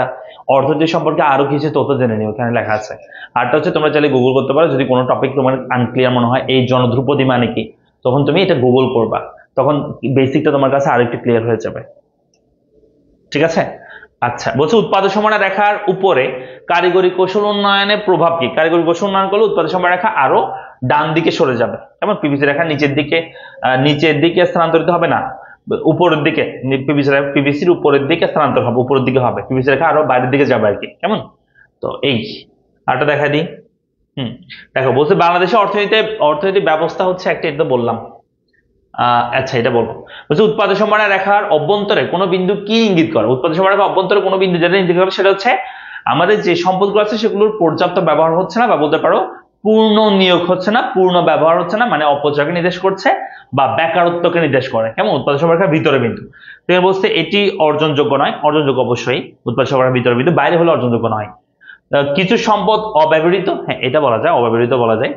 অর্থনীতি সম্পর্কে আরো কিছু তথ্য জেনে নিও, ওখানে লেখা আছে। আরটা হচ্ছে তোমরা চাইলে গুগল করতে পারো, যদি কোনো টপিক তোমার আনক্লিয়ার মনে হয় এই ধ্রুপদী মানে কি, তখন তুমি এটা গুগল করবা, তখন বেসিকটা তোমার কাছে আরো একটু ক্লিয়ার হয়ে যাবে। ঠিক আছে। আচ্ছা, বলছে উৎপাদন সীমানা রেখার উপরে কারিগরি কৌশল উন্নয়নের প্রভাব কি? কারিগরি কৌশল উন্নয়ন করলে উৎপাদন সীমানা রেখা আরো ডান দিকে সরে যাবে, যেমন পিভিসি রেখা নিচের দিকে স্থানান্তরিত হবে না, উপরের দিকে, পিভিসির উপরের দিকে স্থানান্তর হবে, উপরের দিকে হবে, পিভিসি রেখা আরো বাইরের দিকে যাবে আর কি, কেমন? তো এই আরটা দেখা দিই। দেখো, বলছে বাংলাদেশের অর্থনৈতিক ব্যবস্থা হচ্ছে একটা, এটা বললাম। আচ্ছা, এটা বলবো। বলছে উৎপাদন সীমানা রেখার অভ্যন্তরে কোনো বিন্দু কি ইঙ্গিত করে? উৎপাদন সীমানা রেখার অভ্যন্তরে কোনো বিন্দু যেটা ইঙ্গিত করে সেটা হচ্ছে আমাদের যে সম্পদগুলো আছে সেগুলোর পর্যাপ্ত ব্যবহার হচ্ছে না, বা বলতে পারো পূর্ণ নিয়োগ হচ্ছে না, পূর্ণ ব্যবহার হচ্ছে না, মানে অপচয়কে নির্দেশ করছে বা বেকারত্বকে নির্দেশ করে, কেমন? উৎপাদন সীমানা রেখার ভিতরে বিন্দু। তুমি বলছে এটি অর্জনযোগ্য নয়, অর্জনযোগ্য অবশ্যই, উৎপাদন সীমানা রেখার ভিতরে বিন্দু, বাইরে হলে অর্জনযোগ্য নয়। কিছু সম্পদ অব্যবহৃত, হ্যাঁ এটা বলা যায়, অব্যবহৃত বলা যায়।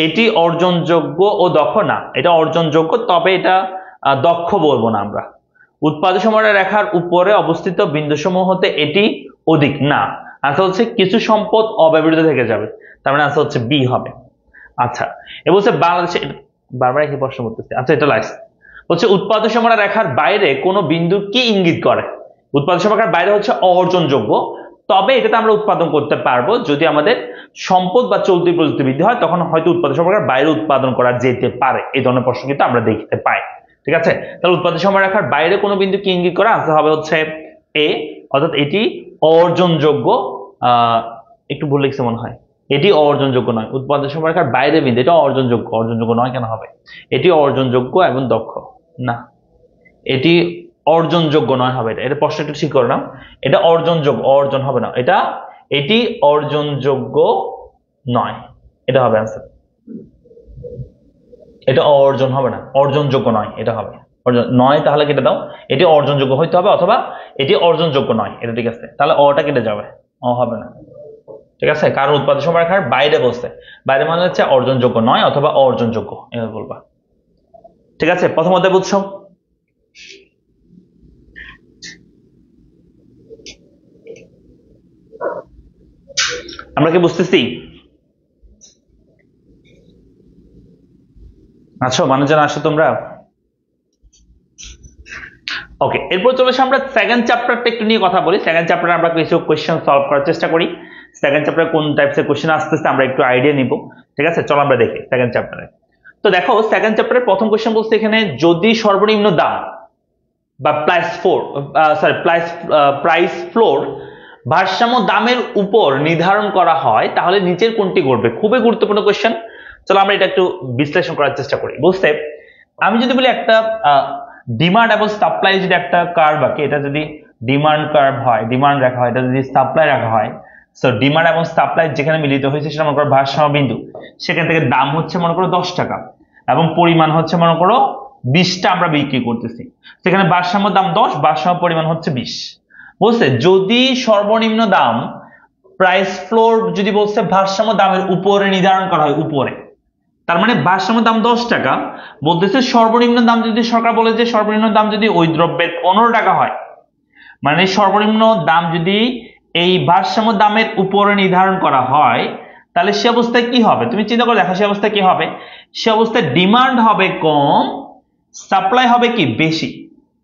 এটি অর্জনযোগ্য ও দক্ষ না, এটা অর্জনযোগ্য তবে এটা দক্ষ বলবো না আমরা। উৎপাদন সীমানা রেখার উপরে অবস্থিত বিন্দুসমূহ হতে এটি অধিক না, আনসার হচ্ছে কিছু সম্পদ অব্যবহৃত থেকে যাবে, তার মানে আনসার হচ্ছে বি হবে। আচ্ছা, এ বলছে বাংলাদেশে, বারবার একই প্রশ্ন করতেছে। আচ্ছা, এটা লাইস হচ্ছে উৎপাদন সীমানা রেখার বাইরে কোনো বিন্দু কি ইঙ্গিত করে? উৎপাদন সীমানা রেখার বাইরে হচ্ছে অর্জনযোগ্য, তবে এটাতে আমরা উৎপাদন করতে পারবো যদি আমাদের সম্পদ বা চলতি প্রযুক্তি বৃদ্ধি হয়, তখন হয়তো উৎপাদন সীমানা রেখার বাইরে উৎপাদন করা যেতে পারে। এই ধরনের প্রশ্ন কিন্তু আমরা দেখতে পাই। ঠিক আছে, তাহলে উৎপাদন সীমানা রেখার বাইরে কোনো বিন্দু কি ইঙ্গিত করে? আনসার হবে হচ্ছে এ, অর্থাৎ এটি অর্জনযোগ্য। একটু ভুল লিখছে মনে হয়, এটি অর্জনযোগ্য নয়। উৎপাদন সীমানা রেখার বাইরে বিন্দু, এটা অর্জনযোগ্য, অর্জনযোগ্য নয় কেন হবে? এটি অর্জনযোগ্য এবং দক্ষ না, এটি অর্জনযোগ্য নয় হবে, এটা প্রশ্ন একটু ঠিক করে নাও, এটা অর্জনযোগ্য, অর্জন হবে না, এটি অর্জনযোগ্য নয়, এটা হবে অ্যান্সার। এটা অর্জন হবে না, অর্জনযোগ্য নয়, এটা হবে অর্জন নয়, তাহলে কেটে দাও, এটি অর্জনযোগ্য হইতে হবে, অথবা এটি অর্জনযোগ্য নয়, এটা ঠিক আছে, তাহলে অটা কেটে যাবে, হবে না। ঠিক আছে, কারণ উৎপাদন সীমানা রেখার বাইরে বসতে, বাইরে মানে হচ্ছে অর্জনযোগ্য নয় অথবা অর্জনযোগ্য, এভাবে বলবা। ঠিক আছে, প্রথম অধ্যায় বুঝছো? আমরা কি বুঝতেছি? আচ্ছা, মানুষজন আসো তোমরা। ওকে, এরপর চলে আসে আমরা সেকেন্ড চ্যাপ্টারটা একটু নিয়ে কথা বলি। সেকেন্ড চ্যাপ্টারে আমরা কিছু কোয়েশ্চেন সলভ করার চেষ্টা করি। সেকেন্ড চ্যাপ্টারে কোন টাইপসের কোয়েশ্চেন আসতেছে আমরা একটু আইডিয়া নিব। ঠিক আছে, চলো আমরা দেখি সেকেন্ড চ্যাপ্টারে। তো দেখো, সেকেন্ড চ্যাপ্টারের প্রথম কোয়েশ্চেন বলছে এখানে, যদি সর্বনিম্ন দাম বা প্রাইস ফ্লোর ভারসাম্য দামের উপর নির্ধারণ করা হয় তাহলে নিচের কোনটি ঘটবে? খুবই গুরুত্বপূর্ণ কোয়েশ্চেন। চলো আমরা এটা একটু বিশ্লেষণ করার চেষ্টা করি। বুঝতে, আমি যদি বলি একটা ডিমান্ড এবং সাপ্লাই যদি একটা কার্ভ আঁকি, এটা যদি ডিমান্ড কার্ভ হয়, ডিমান্ড রাখা হয়, এটা যদি সাপ্লাই রাখা হয়, সো ডিমান্ড এবং সাপ্লাই যেখানে মিলিত হয়েছে সেটা মনে করো ভারসাম্য বিন্দু, সেখান থেকে দাম হচ্ছে মনে করো 10 টাকা এবং পরিমাণ হচ্ছে মনে করো 20টা আমরা বিক্রি করতেছি, সেখানে ভারসাম্য দাম 10, ভারসাম্য পরিমাণ হচ্ছে 20। বুঝতে, যদি সর্বনিম্ন দাম প্রাইস ফ্লোর যদি বলছে ভারসাম্য দামের উপরে নির্ধারণ করা হয়, উপরে, তার মানে ভারসাম্য দাম 10 টাকা, বলতেছে সর্বনিম্ন দাম যদি সরকার বলে যে সর্বনিম্ন দাম যদি ওই দ্রব্যের 15 টাকা হয়, মানে সর্বনিম্ন দাম যদি এই ভারসাম্য দামের উপরে নির্ধারণ করা হয়, তাহলে সে অবস্থায় কি হবে? তুমি চিন্তা করে দেখো, সে অবস্থায় কি হবে? সে অবস্থায় ডিমান্ড হবে কম, সাপ্লাই হবে কি বেশি।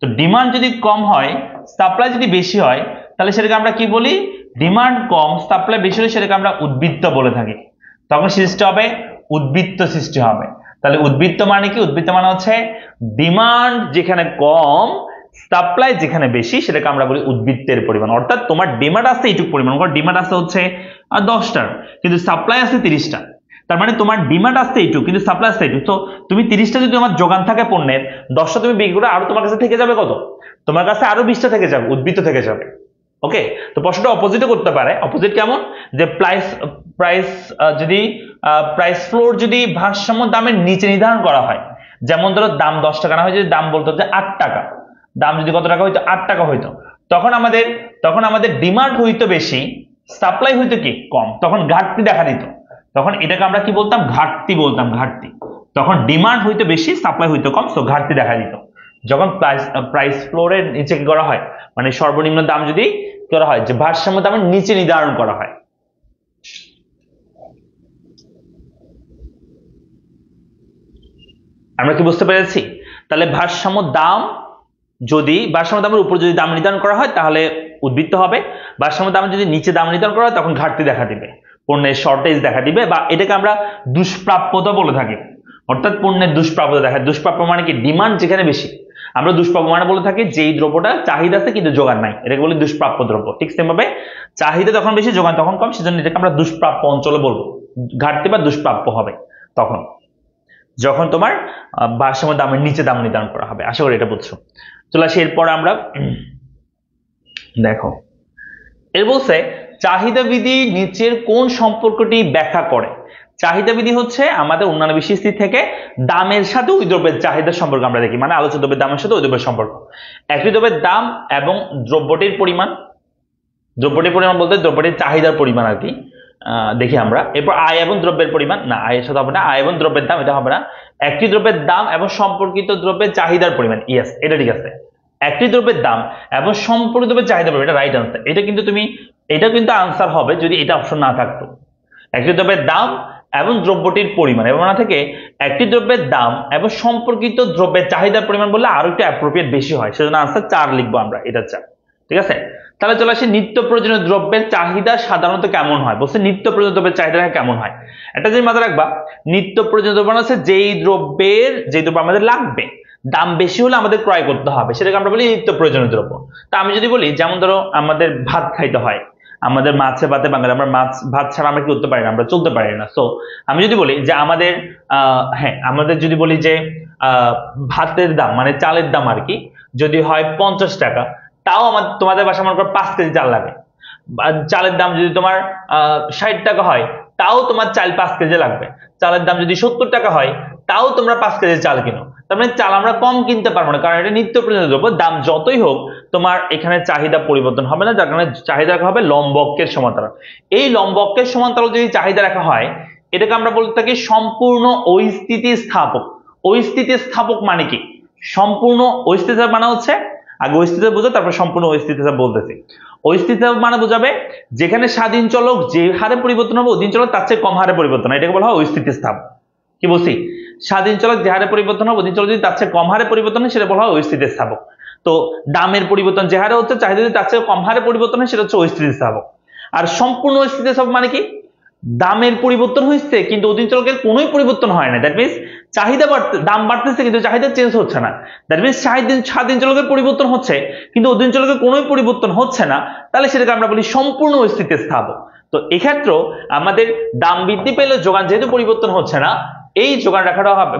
তো ডিমান্ড যদি কম হয়, সাপ্লাই যদি বেশি হয়, তাহলে সেটাকে আমরা কি বলি? ডিমান্ড কম সাপ্লাই বেশি হলে সেটাকে আমরা উদ্বৃত্ত বলে থাকি। তখন সৃষ্টি হবে উদ্বৃত্ত সৃষ্টি হবে। তাহলে উদ্বৃত্ত মানে কি? উদ্বৃত্ত মানে হচ্ছে ডিমান্ড যেখানে কম সাপ্লাই যেখানে বেশি, সেটাকে আমরা বলি উদ্বৃত্তের পরিমাণ। অর্থাৎ তোমার ডিমান্ড আছে এইটুকু পরিমাণ, ডিমান্ড আছে হচ্ছে 10টার, কিন্তু সাপ্লাই আছে 30টা, তার মানে তোমার ডিমান্ড আসছে এইটুকু কিন্তু সাপ্লাই আসছে এইটুকু। তো তুমি 30টা যদি তোমার যোগান থাকে পণ্যের, 10টা তুমি বিক্রি করে আরো তোমার কাছে থেকে যাবে কত? তোমার কাছে আরো 20টা থেকে যাবে, উদ্বৃত্ত থেকে যাবে। ওকে, তো প্রশ্নটা অপোজিটও করতে পারে। অপোজিট কেমন? যে প্রাইস ফ্লোর যদি ভারসাম্য দামের নিচে নির্ধারণ করা হয়, যেমন ধরো দাম 10 টাকা না হয়, যদি দাম বলতো যে 8 টাকা, দাম যদি কত টাকা হইতো? 8 টাকা হইতো, তখন আমাদের ডিমান্ড হইতো বেশি, সাপ্লাই হইতো কি কম, তখন ঘাটতি দেখা দিত। তখন এটাকে আমরা কি বলতাম? ঘাটতি বলতাম, ঘাটতি। তখন ডিমান্ড হইতো বেশি, সাপ্লাই হইতো কম, সো ঘাটতি দেখা দিত। যখন প্রাইস ফ্লোরের নিচে কি করা হয়, মানে সর্বনিম্ন দাম যদি করা হয়, যে ভারসাম্য দামের নিচে নির্ধারণ করা হয়। আমরা কি বুঝতে পেরেছি? তাহলে ভারসাম্য দামের উপর যদি দাম নির্ধারণ করা হয় তাহলে উদ্বৃত্ত হবে, ভারসাম্য দামের যদি নিচে দাম নির্ধারণ করা হয় তখন ঘাটতি দেখা দিবে, পণ্যের শর্টেজ দেখা দিবে, বা এটাকে আমরা দুষ্প্রাপ্যতা বলে থাকি। অর্থাৎ পণ্যের দুষ্প্রাপ্যতা দেখা, দুষ্প্রাপ্য মানে কি, ডিমান্ড যেখানে বেশি, আমরা দুষ্প্রাপ্য মানে বলে থাকি যেই দ্রব্যটা চাহিদা আছে কিন্তু যোগান নাই, এটাকে বলি দুষ্প্রাপ্য দ্রব্য। ঠিক সেমভাবে চাহিদা যখন বেশি যোগান তখন কম, সেজন্য এটাকে আমরা দুষ্প্রাপ্য অঞ্চলে বলবো। ঘাটতি বা দুষ্প্রাপ্য হবে তখন যখন তোমার ভারসাম্য দামের নিচে দাম নির্ধারণ করা হবে। আশা করি এটা বুঝছো। চলে আসি এরপর আমরা, দেখো এর বলছে চাহিদা বিধি নিচের কোন সম্পর্কটি ব্যাখ্যা করে? চাহিদা বিধি হচ্ছে আমাদের অন্যান্য বিশেষ স্থিতি থেকে দামের সাথে ওই দ্রব্যের চাহিদার সম্পর্ক আমরা দেখি, মানে আলোচিত দ্রব্যের দামের সাথে ওই দ্রব্যের সম্পর্ক। একটি দ্রব্যের দাম এবং দ্রব্যটির পরিমাণ বলতে দ্রব্যটির চাহিদার পরিমাণ আর কি, দেখি আমরা। এরপর আয় এবং দ্রব্যের পরিমাণ, না আয়ের সাথে হবে না, আয় এবং দ্রব্যের দাম এটা হবে না। একটি দ্রব্যের দাম এবং সম্পর্কিত দ্রব্যের চাহিদার পরিমাণ, ইয়েস এটা ঠিক আছে। একটি দ্রব্যের দাম এবং সম্পর্কিত দ্রব্যের চাহিদা পরিমাণ, এটা রাইট আনসার। এটা কিন্তু আনসার হবে যদি এটা অপশন না থাকতো। একটি দ্রব্যের দাম এবং দ্রব্যটির পরিমাণ, এবং না থেকে একটি দ্রব্যের দাম এবং সম্পর্কিত দ্রব্যের চাহিদার পরিমাণ বললে আরো একটু অ্যাপ্রোপ্রিয়েট বেশি হয়, সেজন্য আনসার 4 লিখবো আমরা, এটা 4। ঠিক আছে, তাহলে চলে আসি নিত্য প্রয়োজনীয় দ্রব্যের চাহিদা সাধারণত কেমন হয়। বলছে নিত্য প্রয়োজনীয় দ্রব্যের চাহিদা কেমন হয়, একটা জিনিস মাথায় রাখবা, নিত্য প্রয়োজনীয় দ্রব্য হচ্ছে যেই দ্রব্য আমাদের লাগবে, দাম বেশি হলে আমাদের ক্রয় করতে হবে, সেটাকে আমরা বলি নিত্য প্রয়োজনীয় দ্রব্য। তা আমি যদি বলি, যেমন ধরো আমাদের ভাত খাইতে হয়, আমাদের মাছে ভাতে বাঙালি, আমরা মাছ ভাত ছাড়া আমরা কি করতে পারি না, আমরা চলতে পারি না। সো আমি যদি বলি যে আমাদের যদি বলি যে ভাতের দাম মানে চালের দাম আর কি যদি হয় 50 টাকা, তাও তোমাদের বাসায় মনে করো 5 কেজি চাল লাগে। চালের দাম যদি তোমার 60 টাকা হয়, তাও তোমার চাল 5 কেজি লাগবে। চালের দাম যদি 70 টাকা হয়, তাও তোমরা 5 কেজি চাল কিনো। তার মানে চাল আমরা কম কিনতে পারবো না, কারণ এটা নিত্য প্রয়োজনীয় দ্রব্য। দাম যতই হোক তোমার এখানে চাহিদা পরিবর্তন হবে না, যার কারণে চাহিদা রাখা হবে লম্বকের সমান্তরাল। এই লম্বকের সমান্তরাল যদি চাহিদা রাখা হয়, এটাকে আমরা বলতে থাকি সম্পূর্ণ অস্থিতিস্থাপক। অস্থিতিস্থাপক মানে কি? সম্পূর্ণ অস্থিতিস্থাপক মানে হচ্ছে, আগে অস্থিতিস্থাপক বোঝো তারপর সম্পূর্ণ অস্থিতিস্থাপক বলতেছি। অস্থিতিস্থাপক মানে বোঝাবে যেখানে স্বাধীন চলক যে হারে পরিবর্তন হবে, অধীন চলক তার চেয়ে কম হারে পরিবর্তন হয়, এটাকে বলা হয় অস্থিতিস্থাপক। কি বলছি? স্বাধীন চলক যে হারে পরিবর্তন হবে, অধীন চলক যদি তার চেয়ে কম হারে পরিবর্তন হয়, সেটা বলা হয় অস্থিতিস্থাপক। তো দামের পরিবর্তন যে হারে হচ্ছে, চাহিদা যদি তার চেয়ে কম হারে পরিবর্তন হয়, সেটা হচ্ছে অস্থিতিস্থাপক। আর সম্পূর্ণ অস্থিতিস্থাপক মানে কি? দামের পরিবর্তন হয়েছে কিন্তু অধীন চলকের কোনোই পরিবর্তন হয় না। দ্যাট মিনস দাম বাড়তেছে কিন্তু চাহিদা চেঞ্জ হচ্ছে না। দ্যাট মিনস স্বাধীন চলকের পরিবর্তন হচ্ছে কিন্তু অধীন চলকের কোনোই পরিবর্তন হচ্ছে না, তাহলে সেটাকে আমরা বলি সম্পূর্ণ অস্থিতিস্থাপক। তো এক্ষেত্রে আমাদের দাম বৃদ্ধি পেলে যোগান যেহেতু পরিবর্তন হচ্ছে না, এই যোগান রাখাটা হবে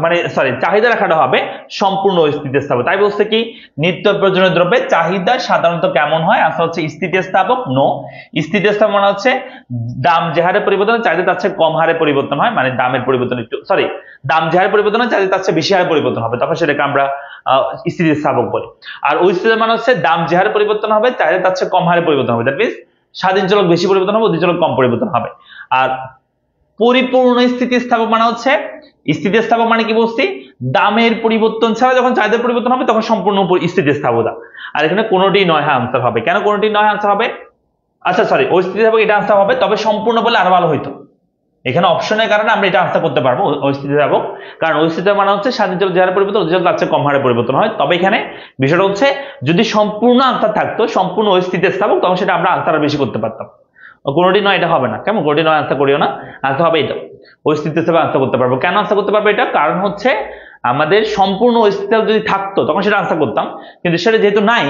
চাহিদা রাখাটা হবে সম্পূর্ণ স্থিতিস্থাপক। তাই বলছে কি নিত্য প্রয়োজনীয় দ্রব্যের চাহিদা সাধারণত কেমন হয়? আনসার হচ্ছে স্থিতিস্থাপক। নো, স্থিতিস্থাপক মানে হচ্ছে দাম যে হারে পরিবর্তন হয়, চাহিদা তার চেয়ে কম হারে পরিবর্তন হয়, মানে দামের পরিবর্তন দাম যে হারে পরিবর্তন হয়, চাহিদা তার চেয়ে বেশি হারে পরিবর্তন হবে, তখন সেটাকে আমরা স্থিতিস্থাপক বলি। আর অস্থিতিস্থাপক মানে হচ্ছে দাম যে হারে পরিবর্তন হবে, চাহিদা তার চেয়ে কম হারে পরিবর্তন হবে। দ্যাট মিনস স্বাধীন চলক বেশি পরিবর্তন হবে, অধীন চলক কম পরিবর্তন হবে। আর পরিপূর্ণ স্থিতিস্থাপক মানে হচ্ছে, স্থিতিস্থাপক মানে কি বলছি, দামের পরিবর্তন ছাড়া যখন চাহিদার পরিবর্তন হবে তখন সম্পূর্ণ স্থিতিস্থাপকতা। আর এখানে কোনোটি নয়, হ্যাঁ আনসার হবে। কেন কোনোটি নয় আনসার হবে? আচ্ছা সরি, অস্থিতিস্থাপক এটা আনসার হবে, তবে সম্পূর্ণ বলে আরো ভালো হইতো। এখানে অপশনের কারণে আমরা এটা আনসার করতে পারবো অস্থিতিস্থাপক, কারণ অস্থিতিস্থাপক মানে হচ্ছে স্বাধীন চলক যে হারে পরিবর্তন, অধীন চলক তার চেয়ে কম হারে পরিবর্তন হয়। তবে এখানে বিষয়টা হচ্ছে যদি সম্পূর্ণ আনসার থাকতো সম্পূর্ণ অস্থিতিস্থাপক, তখন সেটা আমরা আনসার বেশি করতে পারতাম। কোনোটি নয় এটা হবে না। কেমন? কোনোটি নয় আনসার করিও না, আনসার হবে এটা। অস্থিতিস্থাপক আনসার করতে পারবো। কেন আনসার করতে পারবো এটা? কারণ হচ্ছে আমাদের সম্পূর্ণ অস্থিতিস্থাপক যদি থাকতো তখন সেটা আনসার করতাম, কিন্তু সেটা যেহেতু নাই,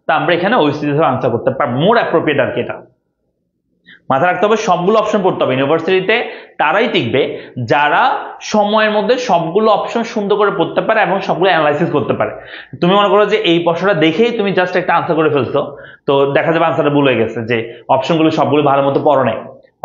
তা আমরা এখানে অস্থিতিস্থাপক আনসার করতে পারবো। মোর অ্যাপ্রোপ্রিয়েট আর কি এটা মাথায় রাখতে হবে। সবগুলো অপশন পড়তে হবে। ইউনিভার্সিটিতে তারাই টিকবে যারা সময়ের মধ্যে সবগুলো অপশন সুন্দর করে পড়তে পারে এবং সবগুলো অ্যানালাইসিস করতে পারে। তুমি মনে করো যে এই প্রশ্নটা দেখেই তুমি জাস্ট একটা আনসার করে ফেলছো, তো দেখা যাবে আনসারটা ভুল হয়ে গেছে, যে অপশনগুলো সবগুলো ভালো মতো পড়ো নাই।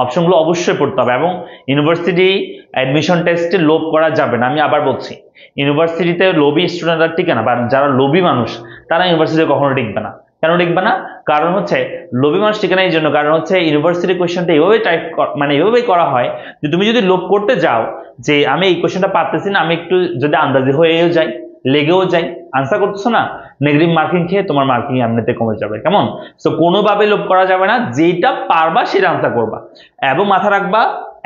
অপশনগুলো অবশ্যই পড়তে হবে। এবং ইউনিভার্সিটি অ্যাডমিশন টেস্টে লোভ করা যাবে না। আমি আবার বলছি, ইউনিভার্সিটিতে লোভী স্টুডেন্টরা টিকে না, বা যারা লোভী মানুষ তারা ইউনিভার্সিটিতে কখনো টিকবে না। কেন টিকবে না? কারণ হচ্ছে লোভী মানুষ টিকে না এই জন্য, কারণ হচ্ছে ইউনিভার্সিটি কোয়েশ্চেনটা এইভাবে এইভাবেই করা হয় যে তুমি যদি লোভ করতে যাও যে আমি এই কোয়েশ্চেনটা পারতেছি না, আমি একটু যদি আন্দাজি হয়েও যাই, লেগেও যায়, আনসার করতেছো না, নেগেটিভ মার্কিং খেয়ে তোমার মার্কিং এমনিতে কমে যাবে। কেমন? সো কোনোভাবে লোভ করা যাবে না, যেটা পারবা সেটা আনসার করবা। এবং মাথা রাখবা,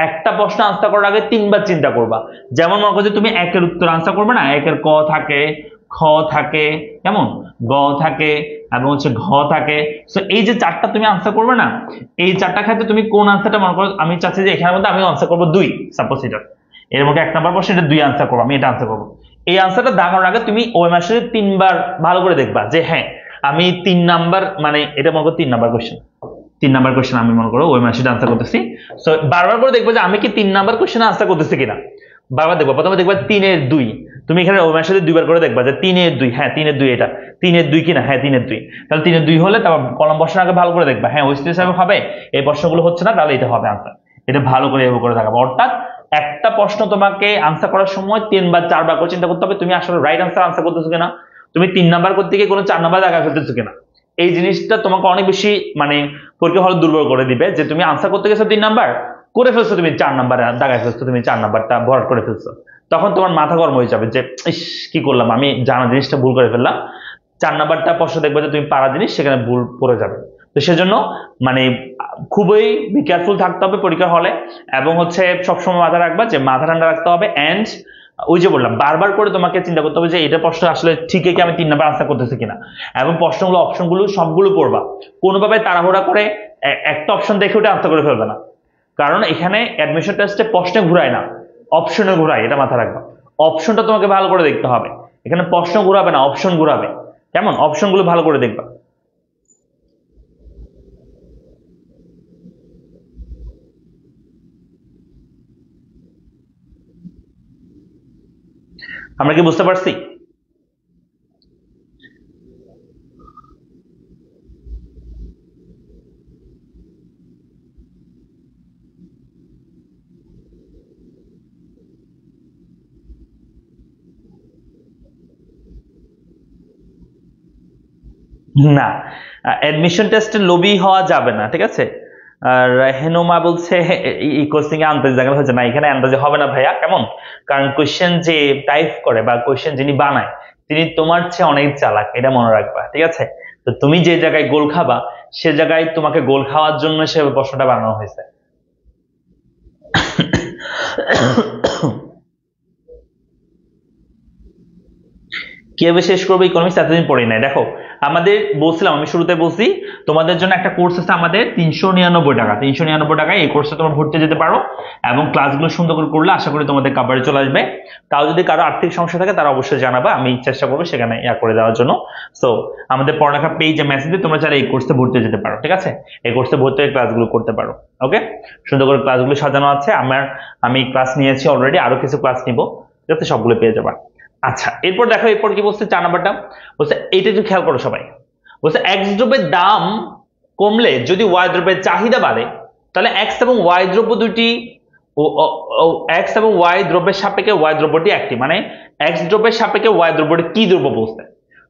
একটা প্রশ্ন আনসার করার আগে 3বার চিন্তা করবা। যেমন মনে করো যে তুমি একের উত্তর আনসার করবে না, একের ক থাকে, খ থাকে, কেমন, গ থাকে এবং হচ্ছে ঘ থাকে। সো এই যে 4টা তুমি আনসার করবে না, এই 4টা ক্ষেত্রে তুমি কোন আনসারটা মনে করো, আমি চাচ্ছি যে এখানের মধ্যে আমি আনসার করবো 2, সাপোজ এটা এর মধ্যে 1 নাম্বার প্রশ্ন, এটা 2 আনসার করবো, আমি এটা আনসার করবো। এই আনসারটা দেখানোর আগে তুমি ওই মাসে 3বার ভালো করে দেখবা যে হ্যাঁ আমি 3 নাম্বার, মানে এটা মনে করো 3 নাম্বার কোশ্চেন, 3 নাম্বার কোশ্চেন আমি মনে করো ওই মাসে আনসার করতেছি। সো বারবার করে দেখবো যে আমি কি 3 নাম্বার কোশ্চেন আনসার করতেছি কিনা, বারবার দেখবো। প্রথমে দেখবা 3-এর 2, তুমি এখানে ওই মাসে 2বার করে দেখবা যে 3-এর 2, হ্যাঁ 3-এর 2, এটা 3-এর 2 কিনা, হ্যাঁ 3-এর 2, তাহলে 3-এর 2 হলে তারপর কলম বসানোর আগে ভালো করে দেখবা, হ্যাঁ ওই হিসাবে হবে, এই প্রশ্নগুলো হচ্ছে না, তাহলে এটা হবে আনসার। এটা ভালো করে এভাবে করে দেখাবো। অর্থাৎ একটা প্রশ্ন তোমাকে আনসার করার সময় 3 বা 4বার করে চিন্তা করতে হবে তুমি আসলে রাইট আনসার করতেছো কিনা, তুমি 3 নাম্বার করতে গিয়ে কোনো 4 নাম্বার জায়গা ফেলতেছো কিনা। এই জিনিসটা তোমাকে অনেক বেশি মানে পরীক্ষা হলে দুর্বল করে দিবে, যে তুমি আনসার করতে গেছো 3 নাম্বার করে ফেলছো, তুমি 4 নাম্বার দাগায় ফেলছো, তুমি 4 নাম্বারটা ভরাট করে ফেলছো, তখন তোমার মাথা গরম হয়ে যাবে যে ইস কি করলাম, আমি জানা জিনিসটা ভুল করে ফেললাম। 4 নাম্বারটা প্রশ্ন দেখবে যে তুমি পারা জিনিস সেখানে ভুল পড়ে যাবে। তো সেজন্য মানে খুবই কেয়ারফুল থাকতে হবে পরীক্ষা হলে, এবং হচ্ছে সবসময় মাথা রাখবা যে মাথা ঠান্ডা রাখতে হবে। এন্ড ওই যে বললাম, বারবার করে তোমাকে চিন্তা করতে হবে যে এটা প্রশ্ন আসলে ঠিকই কি আমি 3 নাম্বার আনসার করতেছি কিনা, এবং প্রশ্নগুলো অপশনগুলো সবগুলো পড়বা, কোনোভাবে তাড়াহুড়া করে একটা অপশন দেখে ওটা আনসার করে ফেলবে না, কারণ এখানে অ্যাডমিশন টেস্টে প্রশ্নে ঘুরায় না, অপশনে ঘুরায়, এটা মাথা রাখবা। অপশনটা তোমাকে ভালো করে দেখতে হবে, এখানে প্রশ্ন ঘুরাবে না, অপশন ঘুরাবে। কেমন? অপশনগুলো ভালো করে দেখবা। আমরা কি বুঝতে পারছি? না, অ্যাডমিশন টেস্টে লোভী হওয়া যাবে না, ঠিক আছে? আর হেনুমা বলছে এই কোশ্চেন এ আন্দাজ দেখা হচ্ছে না, এখানে আন্দাজে হবে না ভাইয়া। কেমন? কারণ কোশ্চেন যে টাইপ করে বা কোশ্চেন যিনি বানায় তিনি তোমার চেয়ে অনেক চালাক, এটা মনে রাখবা, ঠিক আছে? তো তুমি যে জায়গায় গোল খাবা সে জায়গায় তোমাকে গোল খাওয়ার জন্য সে প্রশ্নটা বানানো হয়েছে। কিভাবে শেষ করবো ইকোনমিক্স এতদিন পড়ি নাই। দেখো আমাদের বলছিলাম, আমি শুরুতে বলছি তোমাদের জন্য একটা কোর্স আছে আমাদের 399 টাকা, 399 টাকায় এই কোর্সে তোমরা ভর্তি যেতে পারো, এবং ক্লাসগুলো সুন্দর করে করলে আশা করি তোমাদের কাভারে চলে আসবে। তাও যদি কারো আর্থিক সমস্যা থাকে তারা অবশ্যই জানাবা, আমি চেষ্টা করবো সেখানে করে দেওয়ার জন্য। সো আমাদের পড়ালেখা পেজে মেসেজ দিয়ে তোমরা চাইলে এই কোর্সে ভর্তি যেতে পারো, ঠিক আছে? এই কোর্সে ভর্তি হয়ে ক্লাসগুলো করতে পারো। ওকে, সুন্দর করে ক্লাসগুলো সাজানো আছে, আমি ক্লাস নিয়েছি অলরেডি, আরো কিছু ক্লাস নিব, ঠিক আছে? সবগুলো পেয়ে যাবা। আচ্ছা, এরপর দেখো এরপর কি বলছে 4 নাম্বারটা, বলছে এইটা একটু খেয়াল করো সবাই। বলছে এক্স দ্রব্যের দাম কমলে যদি ওয়াই দ্রব্যের চাহিদা বাড়ে, তাহলে এক্স এবং ওয়াই দ্রব্য দুটি, এক্স এবং ওয়াই দ্রব্যের সাপেক্ষে ওয়াই দ্রব্যটি একটি, মানে এক্স দ্রব্যের সাপেক্ষে ওয়াই দ্রব্যটি কি দ্রব্য বলছে।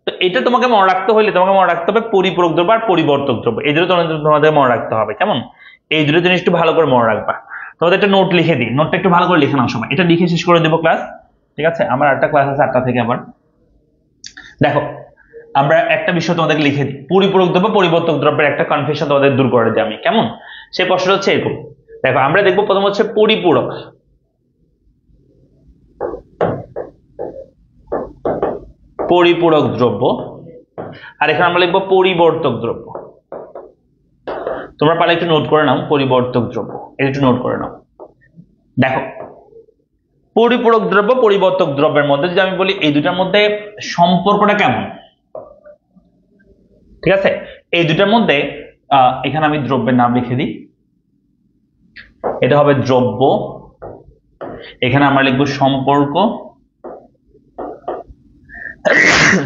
তো এটা তোমাকে মনে রাখতে হলে তোমাকে মনে রাখতে হবে পরিপূরক দ্রব্য আর পরিবর্তক দ্রব্য, এই দুটো তোমাদের মনে রাখতে হবে। কেমন? এই দুটো জিনিস একটু ভালো করে মনে রাখবা। তোমাদের একটা নোট লিখে দিই, নোটটা একটু ভালো করে লিখে নাও সবাই, এটা লিখে শেষ করে দেবো ক্লাস, ঠিক আছে? আমার একটা ক্লাস আছে 8টা থেকে। আবার দেখো আমরা একটা বিষয় তোমাদেরকে লিখে দিই, পরিপূরক দ্রব্য পরিবর্তক দ্রব্যের একটা কনফিউশন তোমাদের দূর করে দিই আমি। কেমন? সেই প্রশ্নটা হচ্ছে এরকম, দেখো আমরা দেখবো প্রথম হচ্ছে পরিপূরক, পরিপূরক দ্রব্য, আর এখানে আমরা লিখবো পরিবর্তক দ্রব্য। তোমরা পারলে একটু নোট করে নাও পরিবর্তক দ্রব্য, এটা একটু নোট করে নাও। দেখো পরিপূরক দ্রব্য পরিবর্তক দ্রব্যের মধ্যে যদি আমি বলি এই দুটার মধ্যে সম্পর্কটা কেমন, ঠিক আছে? এই দুটার মধ্যে এখানে আমি দ্রব্যের নাম লিখে দিই, এটা হবে দ্রব্য, এখানে আমরা লিখবো সম্পর্ক,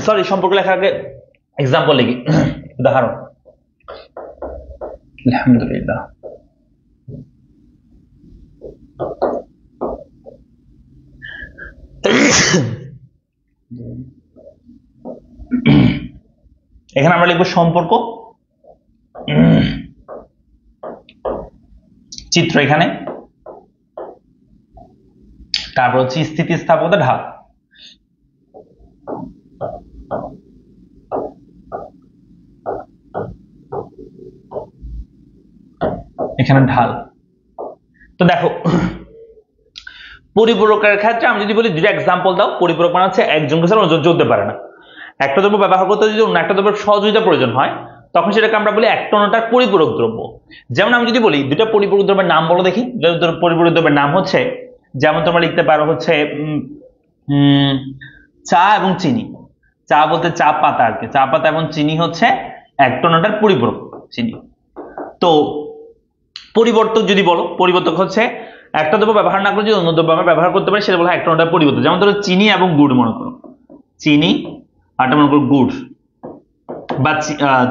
সরি সম্পর্ক লেখার আগে এক্সাম্পল লিখি, উদাহরণ। আলহামদুলিল্লাহ, এখানে আমরা লিখবো সম্পর্ক, চিত্র এখানে, তারপর হচ্ছে স্থিতিস্থাপকতা ঢাল। এখানে ঢাল। তো দেখো পরিপূরকের ক্ষেত্রে আমি যদি বলি দুটো এক্সাম্পল দাও। পরিপূরক মানে হচ্ছে একজনকে ছাড়া অন্য চলতে পারে না। একটা দ্রব্য ব্যবহার করতে যদি অন্য একটা দ্রব্যের সহযোগিতা প্রয়োজন হয় তখন সেটাকে আমরা বলি একটা অন্যটার পরিপূরক দ্রব্য। যেমন আমি যদি বলি দুটো পরিপূরক দ্রব্যের নাম বলো দেখি। পরিপূরক দ্রব্যের নাম হচ্ছে, যেমন তোমরা লিখতে পারো হচ্ছে চা এবং চিনি। চা বলতে চা পাতা আর কি, চা পাতা এবং চিনি হচ্ছে একটা অন্যটার পরিপূরক চিনি। তো পরিবর্তক যদি বলো, পরিবর্তক হচ্ছে একটা দ্রব্য ব্যবহার না করে যদি অন্য দ্রব্য আমরা ব্যবহার করতে পারি সেটা বলা হয় একটা অন্যটার পরিবর্তক। যেমন ধরো চিনি এবং গুড় মনে করো, চিনি আর মনে করো গুড়, বা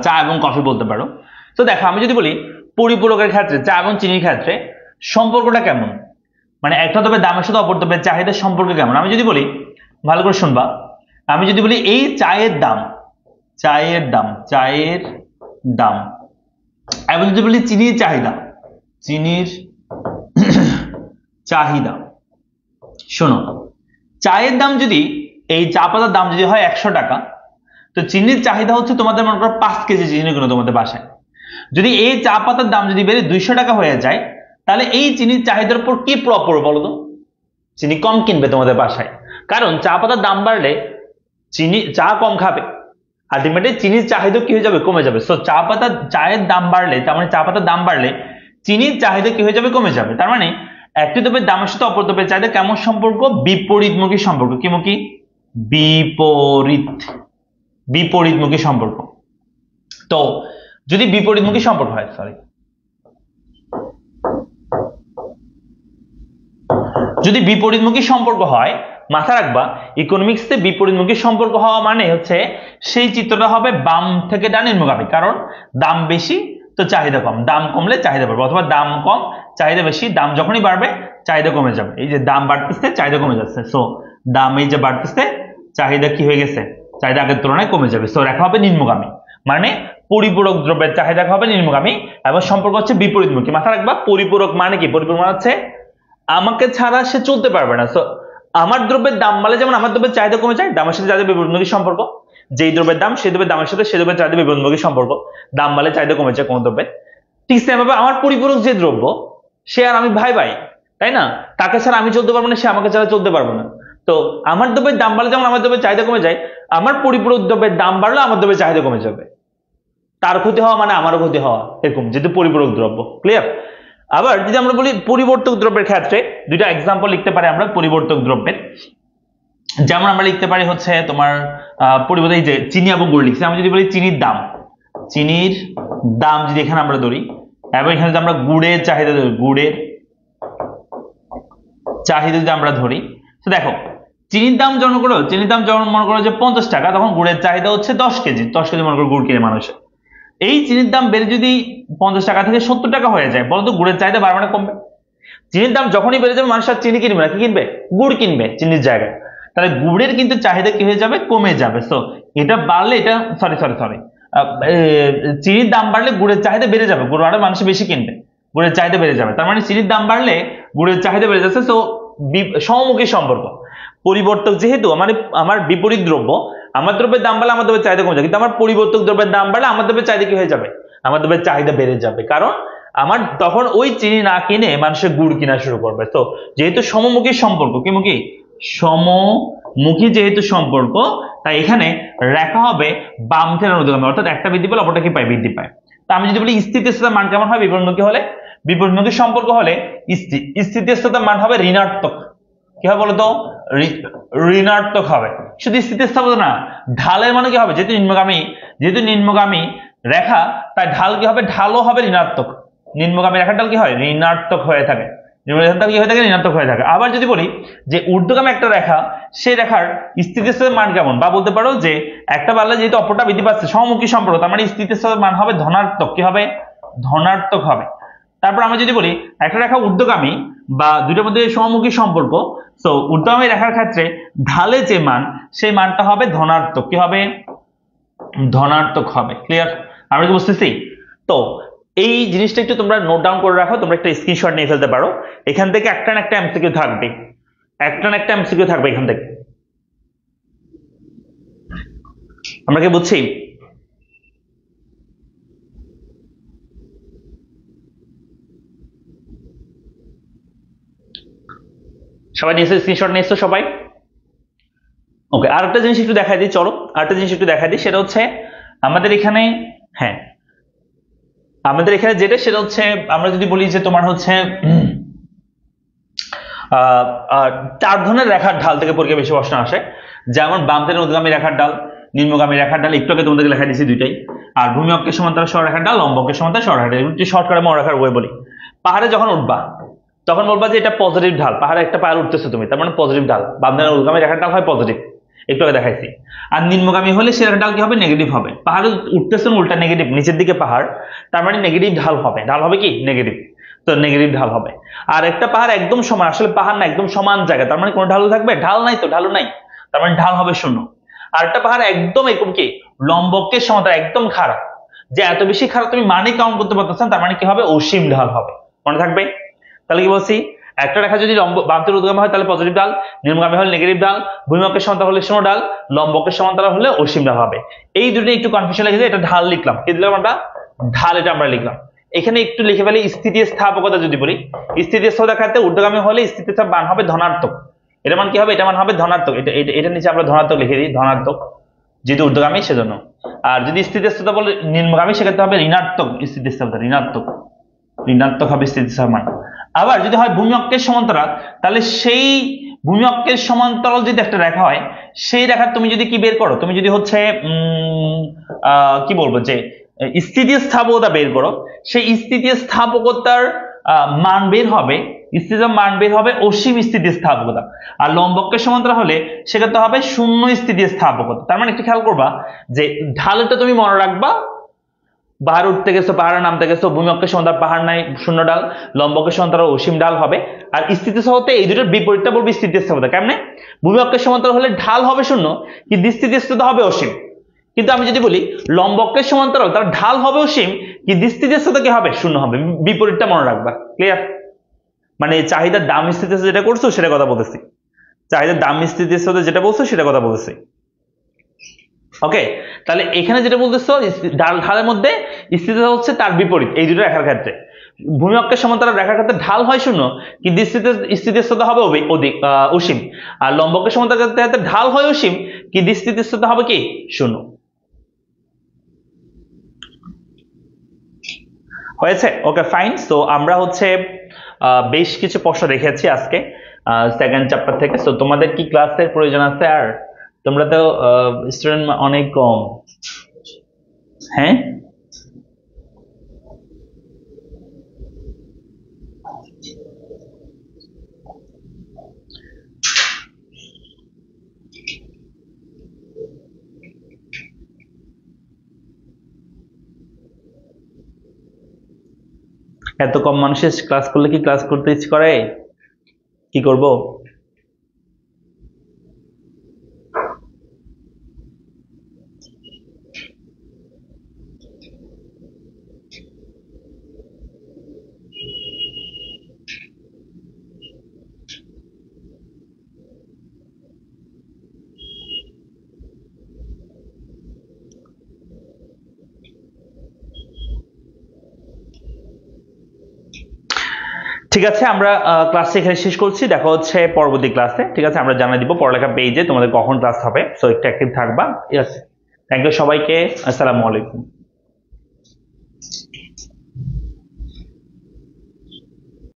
চা এবং কফি বলতে পারো। তো দেখো আমি যদি বলি পরিপূরকের ক্ষেত্রে চা এবং চিনির ক্ষেত্রে সম্পর্কটা কেমন, মানে একটা দ্রব্যের দামের সাথে অপর দ্রব্যের চাহিদার সম্পর্ক কেমন। আমি যদি বলি, ভালো করে শুনবা, আমি যদি বলি এই চায়ের দাম, চায়ের দাম, চায়ের দাম, এবং যদি বলি চিনির চাহিদা, চিনির চাহিদা। শোনো, চায়ের দাম যদি, এই চা পাতার দাম যদি হয় 100 টাকা, তো চিনির চাহিদা হচ্ছে তোমাদের মনে করো 5 কেজি চিনি কিনো তোমাদের বাসায়। যদি এই চা পাতার দাম যদি বেড়ে 200 টাকা হয়ে যায়, তাহলে এই চিনির চাহিদার উপর কি প্রভাব পড়বে বলো তো? চিনি কম কিনবে তোমাদের বাসায়, কারণ চা পাতার দাম বাড়লে চিনি চা কম খাবে, আলটিমেটলি চিনির চাহিদা কি হয়ে যাবে? কমে যাবে। সো চা পাতা, চায়ের দাম বাড়লে, তার মানে চা পাতার দাম বাড়লে চিনির চাহিদা কি হয়ে যাবে? কমে যাবে। তার মানে একটি দ্রব্যের দামের সাথে অপর দ্রব্যের চাহিদা কেমন সম্পর্ক? বিপরীতমুখী সম্পর্ক। কি মুখী? বিপরীতমুখী সম্পর্ক। তো যদি বিপরীতমুখী সম্পর্ক হয়, যদি বিপরীতমুখী সম্পর্ক হয়, মাথা রাখবা ইকোনমিক্সে বিপরীতমুখী সম্পর্ক হওয়া মানে হচ্ছে সেই চিত্রটা হবে বাম থেকে ডানের মুখাপি। কারণ দাম বেশি তো চাহিদা কম, দাম কমলে চাহিদা বাড়বে, অথবা দাম কম চাহিদা বেশি, দাম যখনই বাড়বে চাহিদা কমে যাবে। এই যে দাম বাড়তেছে চাহিদা কমে যাচ্ছে, সো দাম এই যে বাড়তেছে চাহিদা কি হয়ে গেছে? চাহিদা আগের তুলনায় কমে যাবে। সো রেখা হবে নিম্নগামী, মানে পরিপূরক দ্রব্যের চাহিদা হবে নিম্নগামী এবং সম্পর্ক হচ্ছে বিপরীতমুখী। মাথা রাখবা পরিপূরক মানে কি? পরিপূরক মানে হচ্ছে আমাকে ছাড়া সে চলতে পারবে না। সো আমার দ্রব্যের দাম বাড়লে যেমন আমার দ্রব্যের চাহিদা কমে যায়, দামের সাথে চাহিদা বিপরীতমুখী সম্পর্ক। যেই দ্রব্যের দাম সেই দ্রব্যের দামের সাথে সেই দ্রব্যের চাহিদা বিপরীতমুখী সম্পর্ক, দাম বাড়লে চাহিদা কমে যায় কোন দ্রব্যের। ঠিক সেম ভাবে আমার পরিপূরক যে দ্রব্য, সে আর আমি ভাই ভাই, তাই না? তাকে ছাড়া আমি চলতে পারবো না, সে আমাকে ছাড়া চলতে পারবো না। তো আমার দ্রব্যের দাম বাড়লে যেমন আমার দ্রব্যের চাহিদা কমে যায়, আমার পরিপূরক দ্রব্যের দাম বাড়লে আমার দ্রব্যের চাহিদা কমে যাবে। তার ক্ষতি হওয়া মানে আমারও ক্ষতি হওয়া, এরকম, যেহেতু পরিপূরক দ্রব্য। ক্লিয়ার? আবার যদি আমরা বলি পরিবর্তক দ্রব্যের ক্ষেত্রে দুইটা এক্সাম্পল লিখতে পারি আমরা পরিবর্তক দ্রব্যের। যেমন আমরা লিখতে পারি হচ্ছে তোমার পরিবর্তক, এই যে চিনি এবং গুড় লিখছি, আমি যদি বলি চিনির দাম, চিনির দাম যদি এখানে আমরা ধরি, এবং এখানে যদি আমরা গুড়ের চাহিদা ধরি, গুড়ের চাহিদা যদি আমরা ধরি, তো দেখো চিনির দাম যখন করো, চিনির দাম যখন মনে করো যে 50 টাকা, তখন গুড়ের চাহিদা হচ্ছে 10 কেজি, 10 কেজি মনে করো গুড় কিনে মানুষের। এই চিনির দাম বেড়ে যদি 50 টাকা থেকে 70 টাকা হয়ে যায়, বলতো গুড়ের চাহিদা বাড়বে না কমবে? চিনির দাম যখনই বেড়ে যাবে মানুষ আর চিনি কিনবে না, কি কিনবে? গুড় কিনবে চিনির জায়গায়। তাহলে গুড়ের কিন্তু চাহিদা কি হয়ে যাবে? কমে যাবে। সো এটা বাড়লে, এটা সরি চিনির দাম বাড়লে গুড়ের চাহিদা বেড়ে যাবে, গুড় বাড়লে মানুষ বেশি কিনবে, গুড়ের চাহিদা বেড়ে যাবে। তার মানে চিনির দাম বাড়লে গুড়ের চাহিদা বেড়ে যাচ্ছে। সো সমমুখী সম্পর্ক। পরিবর্তক যেহেতু মানে আমার বিপরীত দ্রব্য, আমার দ্রব্যের দাম বাড়লে আমার দ্রব্যের চাহিদা কমে যাবে, কিন্তু আমার পরিবর্তক দ্রব্যের দাম বাড়লে আমার দ্রব্যের চাহিদা কি হয়ে যাবে? আমার দ্রব্যের চাহিদা বেড়ে যাবে, কারণ আমার তখন ওই চিনি না কিনে মানুষের গুড় কিনা শুরু করবে। তো যেহেতু সমমুখী সম্পর্ক, কি মুখী? সমমুখী যেহেতু সম্পর্ক, তাই এখানে রেখা হবে বাম থেকে ঊর্ধ্বগামী, অর্থাৎ একটা বৃদ্ধি পেলে অপরটা কি পায়? বৃদ্ধি পায়। তা আমি যদি বলি স্থিতিস্থাপকতার মান কেমন হয় বিপরীতমুখী হলে? বিপরীতমুখী সম্পর্ক হলে স্থিতিস্থাপকতার মান হবে ঋণাত্মক। কি হবে বলতো? ঋণাত্মক হবে। শুধু স্থিতিস্থাপকতা না, ঢালের মানে কি হবে? যেহেতু নিম্নগামী রেখা, তাই ঢাল কি হবে? ঢালও হবে ঋণাত্মক। নিম্নগামী রেখার ঢাল কি হয়? ঋণাত্মক হয়ে থাকে। কি হয়ে থাকে? ঋণাত্মক হয়ে থাকে। আবার যদি বলি যে ঊর্ধ্বগামী একটা রেখা, সেই রেখার স্থিতিস্থাপকতার মান কেমন, বা বলতে পারো যে একটা বাড়লে যেহেতু অপরটা বৃদ্ধি পাচ্ছে, সমমুখী সম্পর্ক, তার মানে স্থিতিস্থাপকতার মান হবে ধনাত্মক। কি হবে? ধনাত্মক হবে। তারপর আমরা যদি বলি একটা রেখা ঊর্ধ্বগামী বা দুইটার মধ্যে সমমুখী সম্পর্ক, তো ঊর্ধ্বগামী রেখার ক্ষেত্রে ঢালে যে মান, সেই মানটা হবে ধনাত্মক। কি হবে? ধনাত্মক হবে। ক্লিয়ার? আমরা কি বুঝতেছি? তো এই জিনিসটা একটু তোমরা নোট ডাউন করে রাখো, তোমরা একটা স্ক্রিনশট নিয়ে ফেলতে পারো। এখান থেকে একটা না একটা এমসিকিউ থাকবে, এখান থেকে। আমরা কি বুঝছি? সবাই নিয়েছো, স্ক্রিনশট নিয়েছো সবাই? ওকে, আরেকটা জিনিস একটু দেখাই দিই, চলো আরেকটা জিনিস একটু দেখাই দিই, সেটা হচ্ছে আমাদের এখানে, হ্যাঁ আমাদের এখানে যেটা সেটা হচ্ছে আমরা যদি বলি যে তোমার হচ্ছে আহ, আহ, 4 ধরনের রেখার ঢাল থেকে পরীক্ষা বেশি প্রশ্ন আসে, যেমন বাম থেকে উর্ধ্বগামী রেখার ঢাল, নিম্নগামী রেখার ঢাল, একটু আগে তোমাদেরকে লেখা দিয়েছি দুইটাই, আর ভূমি অক্ষের সমান্তরাল সরলরেখার ঢাল, লম্ব অক্ষের সমান্তরাল সরলরেখার ঢাল। একটু শর্টকাটে মনে রাখার ওয়ে বলি। পাহাড়ে যখন উঠবা তখন বলবা যে এটা পজিটিভ ঢাল, পাহাড়ে একটা পাহাড় উঠতেছো তুমি, তার মানে পজিটিভ ঢাল, বাম থেকে উর্ধ্বগামী রেখার ঢাল হয় পজিটিভ, একটু আগে দেখাইছি। আর নিম্নগামী হলে সে রেখার ঢাল কি হবে? নেগেটিভ হবে। পাহাড়ে উঠতেছো উল্টা নেগেটিভ, নিচের দিকে পাহাড়, তার মানে নেগেটিভ ঢাল হবে, ঢাল হবে কি নেগেটিভ, তো নেগেটিভ ঢাল হবে। আর একটা পাহাড় একদম সমান, আসলে পাহাড় না একদম সমান জায়গা, তার মানে কোনো ঢালু থাকবে? ঢাল নাই, তো ঢালু নাই, তার মানে ঢাল হবে শূন্য। আর একটা পাহাড় একদম এরকম কি লম্বকের সমান্তরাল একদম খারাপ, যে এত বেশি খারাপ তুমি মানে কাউন্ট করতে পারতেছ না, তার মানে কি হবে? অসীম ঢাল হবে। মনে থাকবে? তাহলে কি বলছি, একটা রেখা যদি বাম থেকে উর্ধ্বগামী হয় তাহলে পজিটিভ ঢাল, নিম্নগামী হলে নেগেটিভ ঢাল, ভূমিঅক্ষের সমান্তরাল হলে শূন্য ঢাল, লম্বকের সমান্তরাল হলে অসীম ঢাল হবে। এই দুটো একটু কনফিউশন লেগেছে, এটা ঢাল লিখলাম, কি দিলাম আমরা? ঢাল, এটা আমরা লিখলাম। এখানে একটু লিখে ফেলি স্থিতিস্থাপকতা যদি বলি, স্থিতিস্থাপকতার ক্ষেত্রে ঊর্ধ্বগামী হলে স্থিতিস্থাপ মান হবে ধনাত্মক, এটা মান কি হবে? এটা মান হবে ধনাত্মক, এটা নিচে আমরা ধনাত্মক লিখে দিই, ধনাত্মক, যেহেতু ঊর্ধ্বগামী সেজন্য। আর যদি স্থিতিস্থাপকতা বলে নিম্নগামী সেক্ষেত্রে হবে ঋণাত্মক স্থিতিস্থাপকতা, ঋণাত্মক, ঋণাত্মক হবে স্থিতিস্থাপক মান। আবার যদি হয় ভূমি অক্ষের সমান্তরাল, তাহলে সেই ভূমি অক্ষের সমান্তরাল যদি একটা রেখা হয়, সেই রেখা তুমি যদি কি বের করো, তুমি যদি হচ্ছে কি বলবো যে স্থিতিস্থাপকতা বের করো, সেই স্থিতিস্থাপকতার মান বের হবে, স্থিতির মান বের হবে অসীম স্থিতিস্থাপকতা। আর লম্বকের সমান্তরাল হলে সেক্ষেত্রে হবে শূন্য স্থিতিস্থাপকতা। তার মানে একটু খেয়াল করবা যে ঢালটা তুমি মনে রাখবা, পাহাড় উঠতে গেছো, পাহাড়ে নামতে গেছো, ভূমি অক্ষের সমান্তরাল পাহাড় নাই শূন্য ঢাল, লম্বকের সমান্তরাল অসীম ঢাল হবে। আর স্থিতিস্থাপকতা এই দুটোর বিপরীতটা বলবি স্থিতিস্থাপকতা। কেমনে? ভূমি অক্ষের সমান্তরাল হলে ঢাল হবে শূন্য, কিন্তু স্থিতিস্থাপকতা হবে অসীম। কিন্তু আমি যদি বলি লম্বকের সমান্তরাল, তার ঢাল হবে অসীম, কিন্তু স্থিতিস্থাপকতা কি হবে? শূন্য হবে। বিপরীতটা মনে রাখবা। ক্লিয়ার? মানে চাহিদার দাম স্থিতিস্থাপকতা যেটা করছো সেটা কথা বলতেছি, চাহিদার দাম স্থিতিস্থাপকতা যেটা বলছো সেটা কথা বলতেছি। ওকে, তাহলে এখানে যেটা বলতেছো ঢালের মধ্যে স্থিতিস্থাপকতা হচ্ছে তার বিপরীত এই দুটো রেখার ক্ষেত্রে। ভূমি অক্ষের সমান্তরাল রেখার ক্ষেত্রে ঢাল হয় শূন্য, কিন্তু স্থিতিস্থাপকতা হবে অসীম। আর লম্বকের সমান্তরাল ক্ষেত্রে ঢাল হয় অসীম, কিন্তু স্থিতিস্থাপকতা হবে কি? শূন্য। হয়েছে? Okay fine. তো আমরা হচ্ছে বেশ কিছু প্রশ্ন রেখেছি আজকে সেকেন্ড চ্যাপ্টার থেকে। তো তোমাদের কি ক্লাসের প্রয়োজন আছে? আর তোমরা তো স্টুডেন্ট অনেক কম, হ্যাঁ? এত কম মানুষের ক্লাস করলে কি ক্লাস করতে ইচ্ছে করে? কি করব? ঠিক আছে, আমরা ক্লাসটা এখানে শেষ করছি, দেখা হচ্ছে পরবর্তী ক্লাসে। ঠিক আছে, আমরা জানিয়ে দিব পড়ালেখা পেজে তোমাদের কখন ক্লাস হবে, সো একটু অ্যাক্টিভ থাকবা। ঠিক আছে, থ্যাংক ইউ সবাইকে, আসসালামু আলাইকুম।